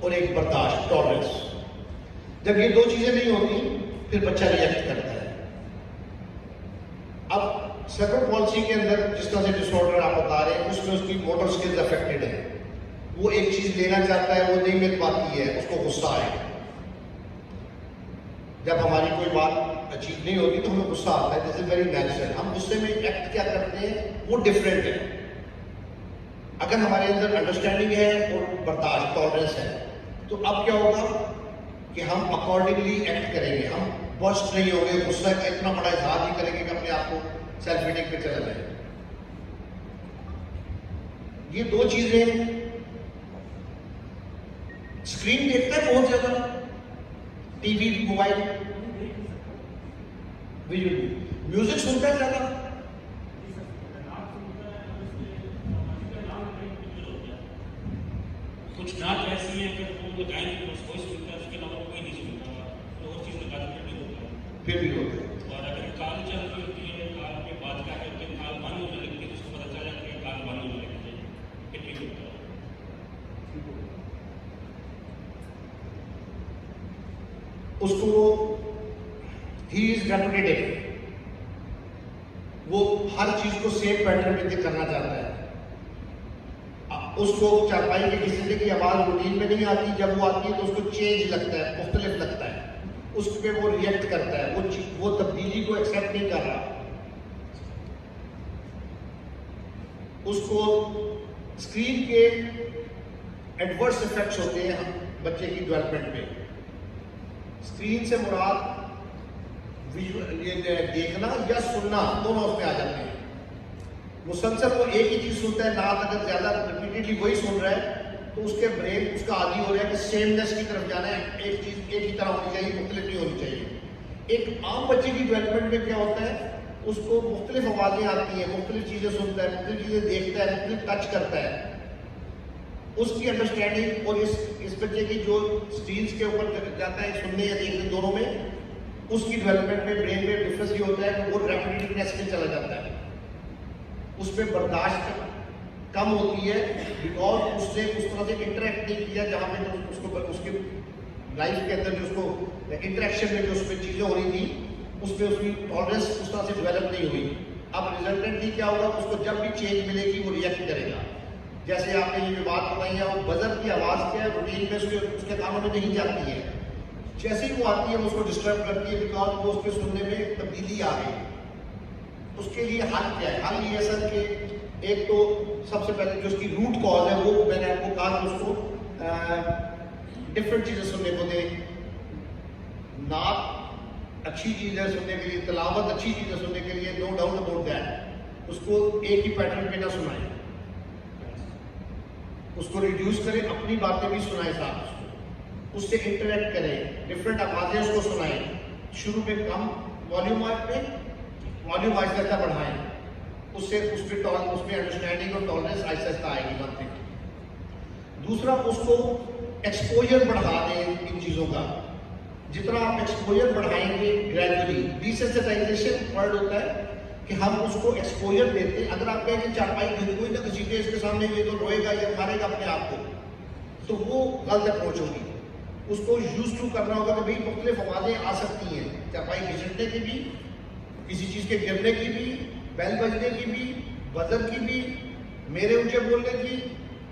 और एक बर्दाश्त टॉलरेंस। जब ये दो चीजें नहीं होती फिर बच्चा रिएक्ट करता है। अब सेरेब्रल पॉलिसी के अंदर जिस तरह से डिसऑर्डर आप बता रहे हैं उसमें उसकी मोटर स्किल्स अफेक्टेड है। वो एक चीज लेना चाहता है, वो नहीं मिल पाती है, उसको गुस्सा है। जब हमारी कोई बात अचीव नहीं होती तो हमें गुस्सा आता है, दिस इज वेरी नेचुरल। हम गुस्से में एक्ट क्या करते हैं वो डिफरेंट है। अगर हमारे अंदर अंडरस्टैंडिंग है और बर्दाश्त टॉलरेंस है तो अब क्या होगा कि हम अकॉर्डिंगली एक्ट करेंगे। हम बर्स्ट नहीं होंगे, गुस्सा का इतना बड़ा इजहार नहीं करेंगे कि अपने आप को सेल्फ मीटिंग पे चला जाए। ये दो चीजें, स्क्रीन देखता है बहुत ज्यादा, टीवी, मोबाइल, विजुअली, म्यूजिक सुनता है ज्यादा, कुछ नात ऐसी है कि वो गाएंगे तो उसको ही सुनता है, उसके अलावा कोई नहीं सुनता, तो और चीज़ निकाल नहीं होता है। फिर भी होता है। और अगर काल चल रही होती है, काल में बात क्या करते हैं, काल बंद होने लगती है तो उसको पता चल जाता है काल बंद होने लगती है, फिर ठीक होता है। उसको ही इज रेपिटेटिव, वो हर चीज को सेम पैटर्न में करना चाहता है। उसको चारपाई के किसी की आवाज रूटीन में नहीं आती, जब वो आती है तो उसको चेंज लगता है, मुख्तलिफ लगता है, उस पर वो रिएक्ट करता है, वो तब्दीली को एक्सेप्ट नहीं कर रहा। उसको स्क्रीन के एडवर्स इफेक्ट्स होते हैं बच्चे की डेवलपमेंट में। स्क्रीन से मुराद देखना या सुनना दोनों उसमें आ जाते हैं। मुसलसल वो एक ही चीज सुनता है, नात अगर ज्यादा रिपीटेडली वही सुन रहा है तो उसके ब्रेन उसका आदी हो रहा है कि सेमनेस की तरफ जाना है, एक चीज एक ही तरह होनी चाहिए, मुख्तलिफ नहीं होनी चाहिए। एक आम बच्चे की डेवलपमेंट में क्या होता है, उसको मुख्तलिफ आवाजें आती हैं, मुख्तलिफ चीजें सुनता है, मुख्तलिफ चीजें देखता है, मुख्तलिफ टच करता है। उसकी अंडरस्टैंडिंग और इस बच्चे की जो स्क्रीन्स के ऊपर जाता है सुनने या देखने दोनों में, उसकी डेवलपमेंट में ब्रेन में डिफरेंस ये होता है कि वो रेपिटेटिवनेस में चला जाता है, उसमें बर्दाश्त कम होती है बिकॉज उसने उस तरह से इंटरेक्ट नहीं किया जहाँ पे जो उसको उसके लाइफ के अंदर जो उसको इंटरेक्शन में जो उसमें चीज़ें हो रही थी उसमें उसकी टॉलरेंस उस तरह से डेवलप नहीं हुई। अब रिजल्टेंटली क्या होगा, उसको जब भी चेंज मिलेगी वो रिएक्ट करेगा। जैसे आपने ये जो बात बताई है, वो बजर की आवाज़ क्या है, रूटीन में उसके कानों में नहीं जाती है, जैसे ही वो आती है वो उसको डिस्टर्ब करती है, बिकॉज वो उसके सुनने में तब्दीली आ गई। उसके लिए हल क्या है? हल ये सर कि एक तो सबसे पहले जो उसकी रूट कॉज है वो मैंने आपको कहा कि उसको डिफरेंट चीज़ें सुनने को दे। नाक अच्छी चीज़ है सुनने के लिए, तलावत अच्छी चीज़ है सुनने के लिए, नो डाउट अबाउट दैट। उसको एक ही पैटर्न पे ना सुनाए, उसको रिड्यूस करें, अपनी बातें भी सुनाए साथ उससे इंटरेक्ट करें, डिफरेंट आवाजें उसको सुनाएं। शुरू में कम वॉल्यूम पे, वॉल्यूम आहिस्ता बढ़ाएं, उससे उसमें अंडरस्टैंडिंग और टॉलरेंस आहिस्ता आएगी बातें। दूसरा, उसको एक्सपोजर बढ़ा दें इन चीज़ों का। जितना आप एक्सपोजर बढ़ाएंगे ग्रेजुअली, डिसेंसिटाइजेशन वर्ड होता है कि हम उसको एक्सपोजर देते हैं। अगर आप कहेंगे चारपाई कोई ना किसी के इसके सामने ये तो रोएगा या मारेगा अपने आप को, तो वो गलत अप्रोच होगी। उसको यूज टू करना होगा कि भाई मुख्तलिफ आवाज़ें आ सकती हैं, चारपाई घिसटने की भी, किसी चीज़ के गिरने की भी, बैल बजने की भी, बजर की भी, मेरे ऊंचे बोलने की,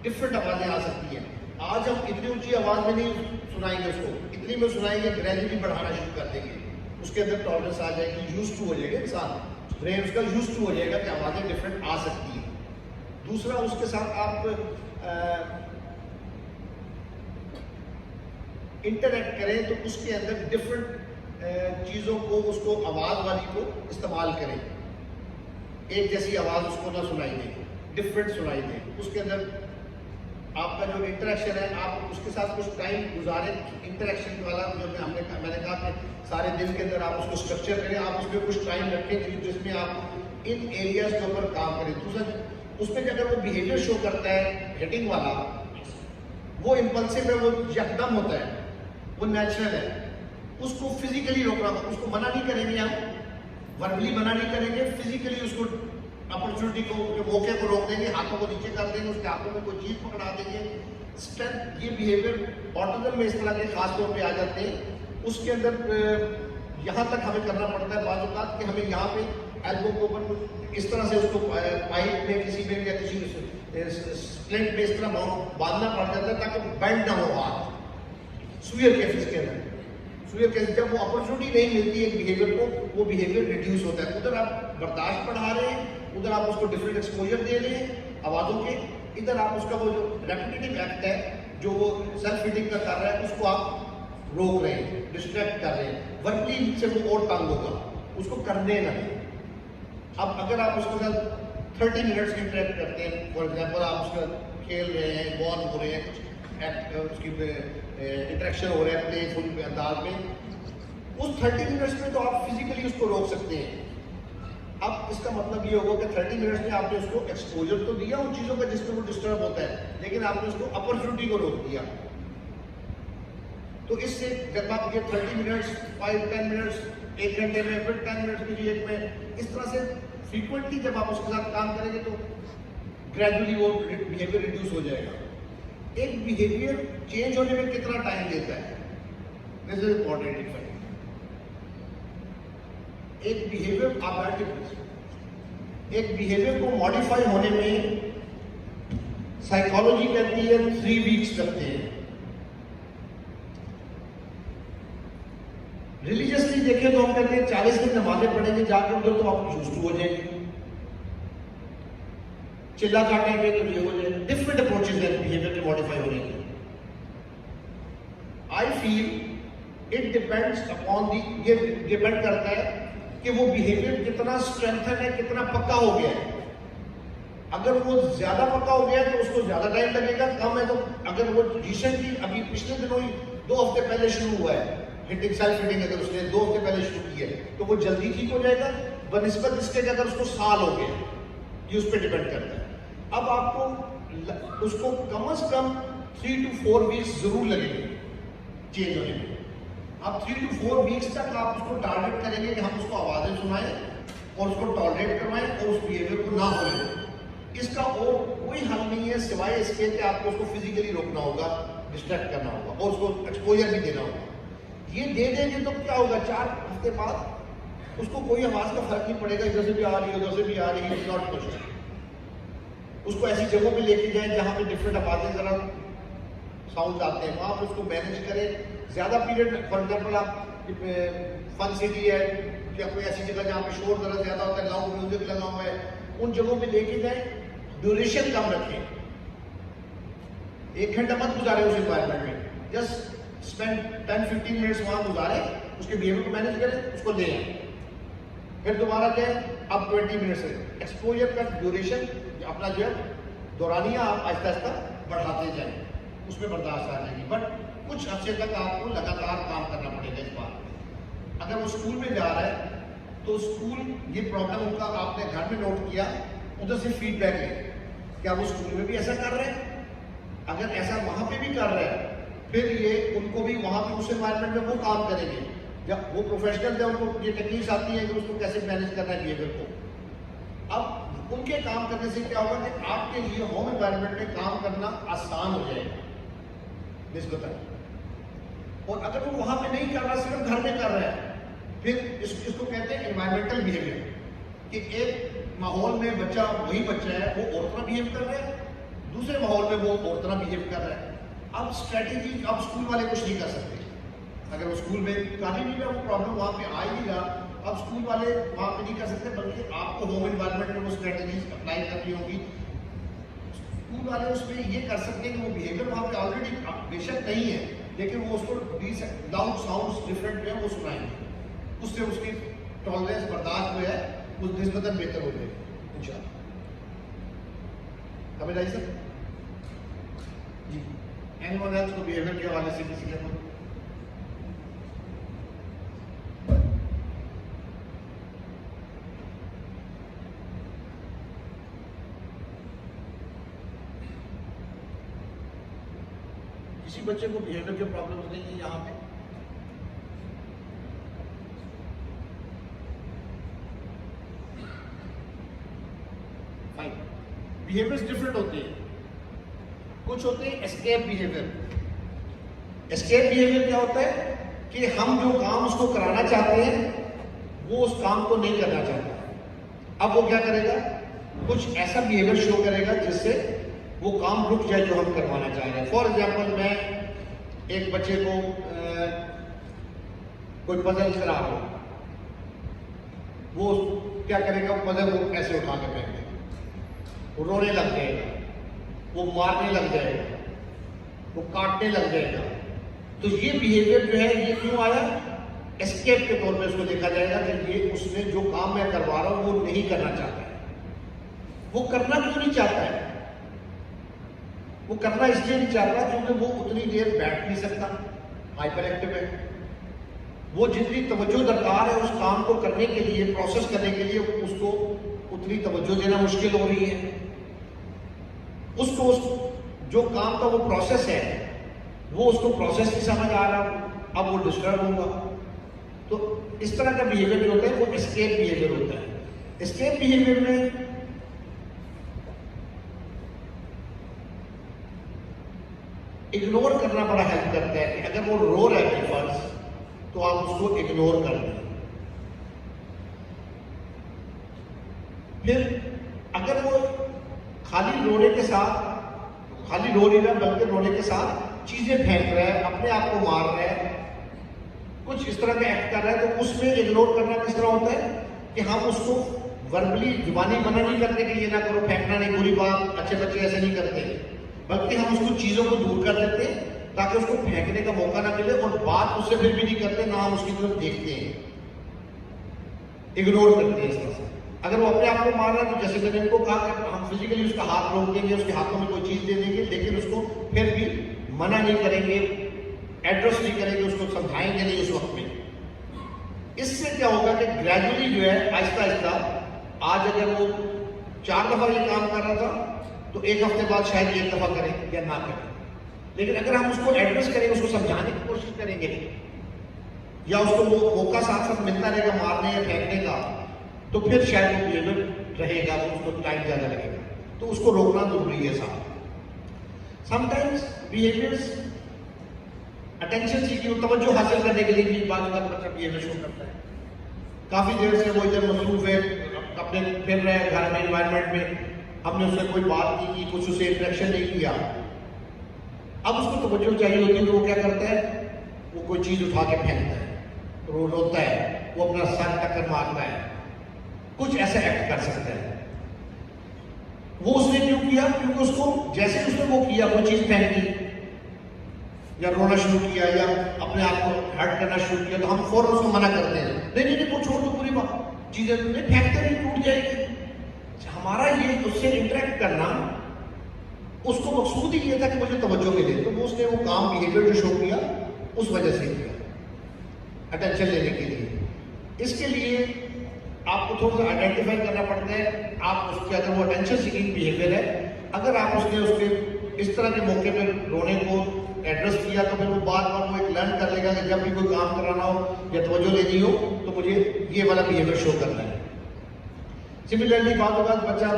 डिफरेंट आवाज़ें आ सकती हैं। आज हम इतनी ऊंची आवाज़ में नहीं सुनाएंगे उसको, इतनी में सुनाएंगे, ग्रेजुअली बढ़ाना शुरू कर देंगे, उसके अंदर टॉलरेंस आ जाएगी, यूज टू हो जाएगा इंसान, ब्रेन उसका यूज टू हो जाएगा कि आवाज़ें डिफरेंट आ सकती हैं। दूसरा, उसके साथ आप इंटरेक्ट करें तो उसके अंदर डिफरेंट चीज़ों को, उसको आवाज़ वाली को इस्तेमाल करें। एक जैसी आवाज़ उसको ना सुनाई दे, डिफरेंट सुनाई दे। उसके अंदर आपका जो इंटरेक्शन है, आप उसके साथ कुछ टाइम गुजारें। इंटरेक्शन वाला जो मैंने कहा कि सारे दिन के अंदर आप उसको स्ट्रक्चर करें, आप उसमें कुछ टाइम रखें जिसमें आप इन एरियाज के ऊपर काम करें। दूसरा, उसमें अगर वो बिहेवियर शो करता है हिटिंग वाला, वो इम्पल्सिव है, वो यकदम होता है, वो नेचुरल है, उसको फिजिकली रोकना होगा। उसको मना नहीं करेंगे हम, वर्बली मना नहीं करेंगे, फिजिकली उसको अपॉर्चुनिटी को, मौके को रोक देंगे, हाथों को नीचे कर देंगे, उसके हाथों में कोई चीज पकड़ा देंगे। स्ट्रेंथ, ये बिहेवियर ऑटिज्म में इस तरह के खास तौर पे आ जाते हैं। उसके अंदर यहाँ तक हमें करना पड़ता है बाज़ औक़ात कि हमें यहाँ पे एल्बो को ऊपर इस तरह से उसको पाइप में किसी में या किसी स्प्लिंट में इस तरह बांधना पड़ जाता है ताकि बेंड ना हो हाथ। सुयर केसेस के अंदर, सुयर केस जब वो अपॉर्चुनिटी नहीं मिलती है बिहेवियर को, वो बिहेवियर रिड्यूस होता है। उधर आप बर्दाश्त बढ़ा रहे हैं, उधर आप उसको डिफरेंट एक्सपोजर दे रहे हैं आवाज़ों के, इधर आप उसका वो जो रेपिटेटिव एक्ट है जो वो सेल्फ फीडिंग का कर रहा है उसको आप रोक रहे हैं, डिस्ट्रैक्ट कर रहे हैं। वर्बली से वो और तंग होगा, उसको करने ना दें। अब अगर आप उसके साथ 30 मिनट्स इंटरेक्ट करते हैं, फॉर एग्जाम्पल आप उसका खेल रहे हैं, बॉल हो रहे हैं, कुछ उसकी इंटरेक्शन हो रहा है प्लेफुल अंदाज में, उस 30 मिनट्स में तो आप फिजिकली उसको रोक सकते हैं। अब इसका मतलब ये होगा कि 30 मिनट्स में आपने उसको एक्सपोजर तो दिया उन चीज़ों का जिसमें वो डिस्टर्ब होता है, लेकिन आपने उसको अपॉर्चुनिटी को रोक दिया। तो इससे जब आप ये 30 मिनट्स, 5-10 मिनट्स, 1 घंटे में, फिर 10 मिनट्स की 1 में, इस तरह से फ्रीक्वेंटली जब आप उसके साथ काम करेंगे तो ग्रेजुअली वो बिहेवियर रिड्यूस हो जाएगा। एक बिहेवियर चेंज होने में कितना टाइम लेता है, दिस इज इंपॉर्टेंट। एक बिहेवियर आप बैठ के, एक बिहेवियर को मॉडिफाई होने में साइकोलॉजी कहती है 3 वीक्स लगते हैं। रिलीजियसली देखें तो हम कहते हैं 40 दिन नमाजें पढ़ेंगे जाकर उधर तो आप यूज्ड टू हो जाएंगे, चिल्ला काटेंगे तो ये हो जाएगा। डिफरेंट अप्रोचेस हैं बिहेवियर के मॉडिफाई होने के। I feel it depends upon the, ये डिपेंड करता है कि वो बिहेवियर कितना स्ट्रेंथन है, कितना पक्का हो गया है। अगर वो ज्यादा पक्का हो गया है तो उसको ज्यादा टाइम लगेगा, कम है तो अगर वो रिसेंटली अभी पिछले दिनों ही 2 हफ्ते पहले शुरू हुआ है हिटिंग, सेल्फ हिटिंग, अगर उसने 2 हफ्ते पहले शुरू की है तो वो जल्दी ठीक हो जाएगा बनिस्बत इसके कि अगर उसको साल हो गया, ये उस पर डिपेंड करता है। अब आपको उसको कम से कम 3 to 4 वीक्स जरूर लगेंगे चेंज होने में। अब 3 to 4 वीक्स तक आप उसको टारगेट करेंगे कि हम उसको आवाजें सुनाएं और उसको टॉलरेट करवाएं और उस बिहेवियर को ना होने। इसका और कोई हल नहीं है सिवाय इसके कि आपको उसको फिजिकली रोकना होगा, डिस्ट्रैक्ट करना होगा और उसको एक्सपोजर भी देना होगा। ये दे देंगे तो क्या होगा, 4 हफ्ते बाद उसको कोई आवाज का फर्क नहीं पड़ेगा, इधर से भी आ रही है उधर से भी आ रही है, नॉट कुछ। उसको ऐसी जगहों पे लेके जाएं जहाँ पे डिफरेंट आवाजें जरा साउंड आते हैं, वहाँ पे उसको मैनेज करें। ज़्यादा पीरियड, फॉर एग्जाम्पल आप फन सिटी है या कोई ऐसी जगह जहाँ पे शोर ज़रा ज़्यादा होता है, लाउड म्यूजिक लगा हुआ है, उन जगहों पे लेके जाएं, ड्यूरेशन कम रखें। 1 घंटा मत गुजारे उस एनवायरमेंट में, जस्ट स्पेंड 10-15 मिनट्स वहाँ गुजारे, उसके बिहेवियर को मैनेज करें, उसको ले आए, फिर दोबारा जाए, अब 20 मिनट्स है। एक्सपोजर का ड्यूरेशन अपना जो है दौरानिया आप आहिस्ता आहिस्ता बढ़ाते जाएं, उसमें बर्दाश्त आ जाएगी। बट कुछ अर्से तक आपको लगातार काम करना पड़ेगा इस बात। अगर वो स्कूल में जा रहा है तो स्कूल ये प्रॉब्लम उनका आपने घर में नोट किया, उधर से फीडबैक लें, क्या वो स्कूल में भी ऐसा कर रहे हैं? अगर ऐसा वहाँ पे भी कर रहे हैं, फिर ये उनको भी वहाँ पे उस एनवायरमेंट में वो काम करेंगे। जब वो प्रोफेशनल है, उनको ये टेक्निक्स आती है कि उसको कैसे मैनेज करना है बिहेवियर को। अब उनके काम करने से क्या होगा कि आपके लिए होम एनवायरमेंट में काम करना आसान हो जाएगा निस्बतन। और अगर वो वहाँ पे नहीं कर रहा, सिर्फ घर में कर रहा है, फिर इसको कहते हैं एनवायरमेंटल बिहेवियर, कि एक माहौल में बच्चा वही बच्चा है, वो और तरह बिहेव कर रहा है, दूसरे माहौल में वो और तरह बिहेव कर रहा है। अब स्ट्रेटेजी, अब स्कूल वाले कुछ नहीं कर सकते। अगर वो स्कूल में कभी भी वो प्रॉब्लम वहाँ पे आएगी, अब स्कूल वाले वहाँ पे नहीं कर सकते, बल्कि आपको होम एनवायरनमेंट में वो स्ट्रेटेजीज अप्लाई करनी होगी। स्कूल वाले उसमें ये कर सकते हैं कि वो बिहेवियर वहाँ पे ऑलरेडी बेशक नहीं है, लेकिन वो उसको लाउड साउंड्स डिफरेंट जो है वो सुनाएंगे, उससे उसकी टॉलरेंस, बर्दाश्त जो है वो निस्बतन बेहतर हो जाएगी इंशाल्लाह। हमें जाइए सर जी, एनिमल हेल्थ को बिहेवियर के हवाले से किसी के किसी बच्चे को बिहेवियर के प्रॉब्लम नहीं है यहाँ पे? फाइन। बिहेवियर्स डिफरेंट होते हैं, कुछ होते हैं एस्केप बिहेवियर। एस्केप बिहेवियर क्या होता है कि हम जो काम उसको कराना चाहते हैं वो उस काम को नहीं करना चाहता। अब वो क्या करेगा, कुछ ऐसा बिहेवियर शो करेगा जिससे वो काम रुक जाए जो हम करवाना चाह रहे हैं। फॉर एग्जाम्पल, मैं एक बच्चे को कोई पजल करा रहा हूं, वो क्या करेगा, वो पजल को ऐसे उठा के फेंक देगा, वो रोने लग जाएगा, वो मारने लग जाएगा, वो काटने लग जाएगा। तो ये बिहेवियर जो है ये क्यों आया? एस्केप के तौर पे उसको देखा जाएगा कि ये उसने जो काम मैं करवा रहा हूं वो नहीं करना चाहता है। वो करना क्यों नहीं चाहता है? वो करना इसलिए नहीं चाहता क्योंकि वो उतनी देर बैठ नहीं सकता, हाइपर एक्टिव है। वो जितनी तवज्जो दरकार है उस काम को करने के लिए, प्रोसेस करने के लिए, उसको उतनी तवज्जो देना मुश्किल हो रही है। उसको जो काम का वो प्रोसेस है वो उसको प्रोसेस नहीं समझ आ रहा, अब वो डिस्टर्ब होगा। तो इस तरह का बिहेवियर जो होता है वो एस्केप बिहेवियर होता है। एस्केप बिहेवियर में इग्नोर करना बड़ा हेल्प करता है कि अगर वो रो रहा है फर्ज, तो आप उसको इग्नोर कर दें। फिर अगर वो खाली रोने के साथ, खाली रो नहीं रहा बल्कि रोने के साथ चीजें फेंक रहा है, अपने आप को मार रहा है, कुछ इस तरह का एक्ट कर रहा है, तो उसमें इग्नोर करना किस तरह होता है कि हम उसको वर्बली, जुबानी मना नहीं करते कि ये ना करो, फेंकना नहीं, बुरी बात, अच्छे बच्चे ऐसे नहीं करते, बल्कि हम उसको चीजों को दूर कर देते हैं ताकि उसको फेंकने का मौका ना मिले, और बात उससे फिर भी नहीं करते, ना हम उसकी तरफ देखते हैं, इग्नोर करते हैं इस तरह से। अगर वो अपने आप को मार रहा है तो जैसे मैंने इनको कहा कि हम फिजिकली उसका हाथ रोक देंगे, उसके हाथों में कोई चीज दे देंगे, लेकिन उसको फिर भी मना नहीं करेंगे, एड्रेस नहीं करेंगे, उसको समझाएंगे नहीं उस वक्त में। इससे क्या होगा कि ग्रेजुअली जो है आहिस्ता आहिस्ता, आज अगर वो 4 दफा ये काम कर रहा था तो एक हफ्ते बाद शायद 1 दफा करें या ना करें। लेकिन अगर हम उसको एड्रेस करेंगे, उसको समझाने की कोशिश करेंगे, या उसको वो मौका साथ साथ मिलता रहेगा मारने या फेंकने का, तो फिर शायद वो बिहेवियर रहेगा, तो उसको टाइम ज्यादा लगेगा। तो उसको रोकना जरूरी है साहब। समटाइम्स बिहेवियर्स अटेंशन सीकिंग, तवज्जो हासिल करने के लिए भी बात का मतलब बिहेवियर शो करता है। काफी देर से वो इधर मसरूफ है, अपने फिर रहे घर में, एनवायरमेंट में, हमने उससे कोई बात नहीं की, कुछ उसे इंटरेक्शन नहीं किया, अब उसको तवज्जो चाहिए होती है तो वो क्या करता है, वो कोई चीज उठा के फेंकता है, रोता है, वो अपना सर टक्कर मारता है, कुछ ऐसा एक्ट कर सकता है। वो उसने क्यों किया? क्योंकि उसको जैसे उसने वो किया, वो चीज फेंकी या रोना शुरू किया या अपने आप को हर्ट करना शुरू किया, तो हम फौरन उसको मना करते हैं, नहीं नहीं नहीं वो छोड़ दो, पूरी बात चीजें नहीं फेंकते, नहीं टूट जाएगी। हमारा ये उससे इंटरेक्ट करना, उसको मकसूद ही ये था कि मुझे तवज्जो मिले, तो वो उसने वो काम बिहेवियर जो शो किया उस वजह से किया, अटेंशन लेने के लिए। इसके लिए आपको थोड़ा सा आइडेंटिफाई करना पड़ता है, आप उसके अगर वो अटेंशन सीकिंग बिहेवियर है, अगर आप उसके इस तरह के मौके पर रोने को एड्रेस किया, तो फिर वो बार बार वो एक लर्न कर लेगा कि जब भी कोई काम कराना हो या तवज्जो लेनी हो तो मुझे ये वाला बिहेवियर शो करना है। सिमिलरली बात बच्चा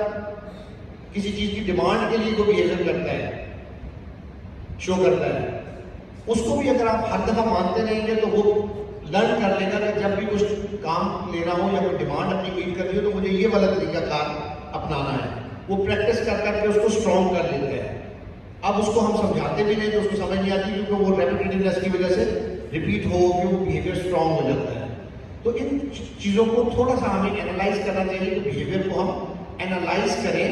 किसी चीज की डिमांड के लिए कोई बिहेवियर करता है, शो करता है, उसको भी अगर आप हर दफा मानते रहेंगे तो वो लर्न कर लेगा कि जब भी कुछ काम लेना हो या कोई डिमांड अपनी मीट करनी हो तो मुझे ये वाला तरीका कार अपनाना है। वो प्रैक्टिस कर करके उसको स्ट्रॉन्ग कर लेते हैं। अब उसको हम समझाते भी नहीं तो उसको समझ नहीं आती, क्योंकि वो रेपिटेटिवनेस की वजह से रिपीट हो कि वो बिहेवियर स्ट्रॉन्ग हो जाता है। तो इन चीज़ों को थोड़ा सा हमें एनालाइज करना चाहिए कि बिहेवियर को हम एनालाइज करें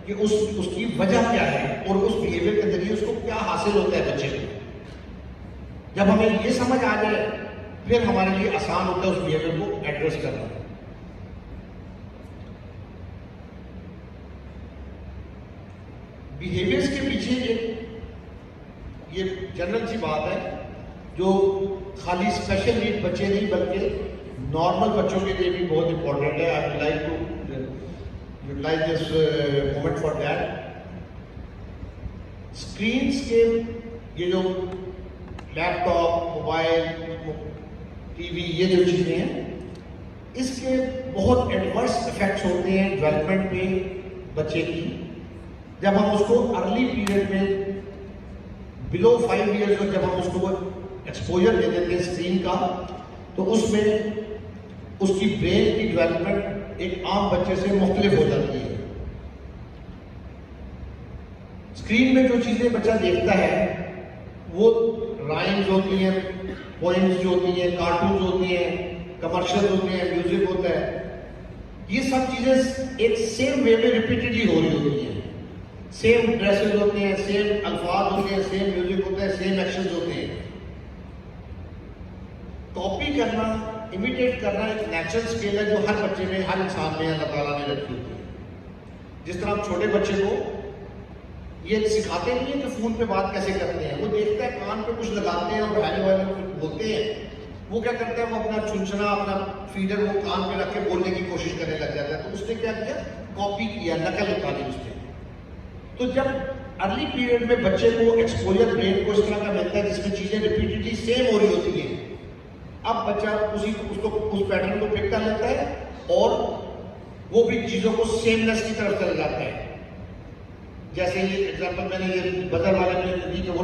कि उसकी वजह क्या है और उस बिहेवियर के जरिए उसको क्या हासिल होता है बच्चे को। जब हमें ये समझ आ जाए फिर हमारे लिए आसान होता है उस बिहेवियर को एड्रेस करना। बिहेवियर्स के पीछे ये जनरल सी बात है जो खाली स्पेशल नीड बच्चे नहीं बल्कि नॉर्मल बच्चों के लिए भी बहुत इंपॉर्टेंट है। I would like to utilize this moment for that. Screens के ये जो लैपटॉप, मोबाइल, टीवी, ये जो चीजें हैं, इसके बहुत एडवर्स इफेक्ट्स होते हैं डेवलपमेंट में बच्चे की। जब हम उसको अर्ली पीरियड में बिलो 5 ईयर्स में जब हम उसको वो एक्सपोजर दे देते हैं स्क्रीन का, तो उसमें उसकी ब्रेन की डेवलपमेंट एक आम बच्चे से मुख्तलिफ हो जाती है। स्क्रीन में जो चीजें बच्चा देखता है वो राइम्स होती हैं, पोएम्स जो होती हैं, कार्टून्स होती हैं, कमर्शियल होते हैं, म्यूजिक होता है। ये सब चीजें एक सेम वे में रिपीटेडली हो रही होती हैं। सेम ड्रेसेस होते हैं, सेम अल्फाज होते हैं, सेम म्यूजिक होता है, सेम एक्शंस होते हैं। कॉपी करना, इमिटेट करना एक नेचुरल स्किल है जो हर बच्चे में, हर इंसान में अल्लाह ताला ने रखी होती है। जिस तरह हम छोटे बच्चे को ये सिखाते नहीं है कि फोन पे बात कैसे करते हैं, वो देखता है, कान पे कुछ लगाते हैं और हेलो हेलो बोलते हैं, वो क्या करता है, वो अपना चुनचुना, अपना फीडर वो कान पे रख के बोलने की कोशिश करने लग जाता है। तो उसने क्या किया, कॉपी किया, नकल उतारी उसने। तो जब अर्ली पीरियड में बच्चे को एक्सपोजर ब्रेन को इस तरह का मिलता है जिसमें चीजें रिपीटेडली सेम हो रही होती हैं, अब बच्चा उस पैटर्न को पिक कर लेता है और वो भी चीजों को सेमनेस की तरफ चला जाता है। जैसे ये एग्जांपल मैंने ये बजर वाले में दी कि वो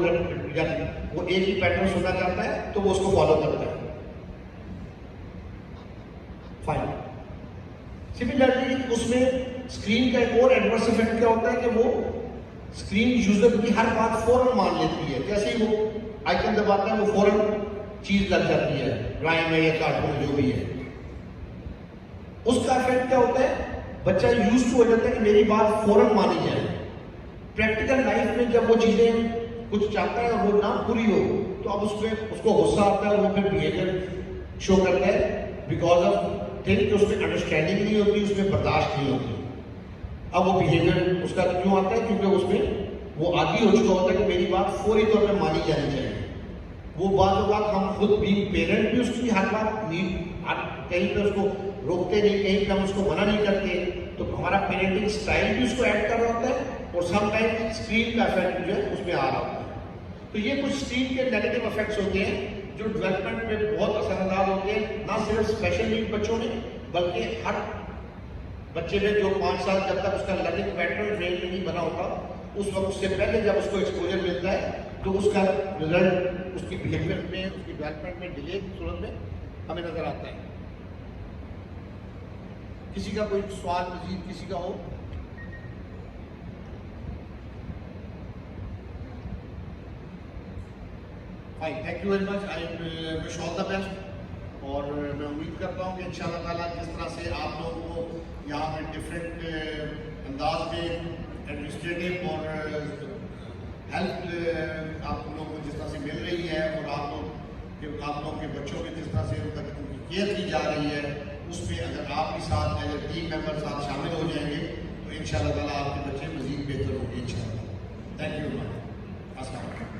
एक ही पैटर्न सुनना चाहता है तो वो उसको फॉलो करता है। फाइन। सिमिलरली उसमें स्क्रीन का एक और एडवर्स इफेक्ट क्या होता है कि वो स्क्रीन यूजर की हर बात फौरन मान लेती है। जैसे ही वो आइकन दबाता है वो फौरन चीज लग जाती है, राइम है या कार्टून जो भी है। उसका इफेक्ट क्या होता है, बच्चा यूज टू हो जाता है कि मेरी बात फौरन मानी जाए। प्रैक्टिकल लाइफ में जब वो चीजें कुछ चाहता है और वो ना पूरी हो तो अब उसमें उसको गुस्सा आता है और वो फिर बिहेवियर शो करता है बिकॉज ऑफ थिंग कि उसमें अंडरस्टैंडिंग नहीं होती, उसमें बर्दाश्त नहीं होती। अब वो बिहेवियर उसका क्यों आता है, क्योंकि उसमें वो आदी हो चुका होता है कि मेरी बात फौरी तौर पर मानी जानी चाहिए। वो बात हम खुद भी पेरेंट भी उसकी हर बात कहीं पे उसको रोकते नहीं, कहीं पे हम उसको मना नहीं करते, तो हमारा पेरेंटिंग स्टाइल भी उसको ऐड कर रहा होता है और समटाइम स्क्रीन का इफेक्ट जो है उसमें आ रहा होता है। तो ये कुछ स्क्रीन के नेगेटिव इफेक्ट्स होते हैं जो डेवलपमेंट में बहुत असरअंदाज होते हैं, ना सिर्फ स्पेशल नीड बच्चों में बल्कि हर बच्चे में जो 5 साल जब तक उसका लर्निंग पैटर्न ब्रेन में नहीं बना होता, उस वक्त उससे पहले जब उसको एक्सपोजर मिलता है तो उसका रिजल्ट उसकी बिहेवियर में, उसकी डेवलपमेंट में डिले की सूरत में हमें नजर आता है। किसी का कोई सवाल मजीद किसी का हो? Fine, thank you very much. I wish all the best. और मैं उम्मीद करता हूँ कि इंशाल्लाह ताला जिस तरह से आप लोगों को यहाँ पे डिफरेंट अंदाज में एडमिनिस्ट्रेटिव और हेल्प आप लोगों को जिस तरह से मिल रही है, और आप लोगों के बच्चों के जिस तरह से उनकी केयर की जा रही है, उसमें अगर आप भी साथ एज टीम मेंबर साथ शामिल हो जाएंगे तो इंशाल्लाह ताला आपके बच्चे मजीद बेहतर होंगे इंशाल्लाह। Thank you. अस्सलाम वालेकुम।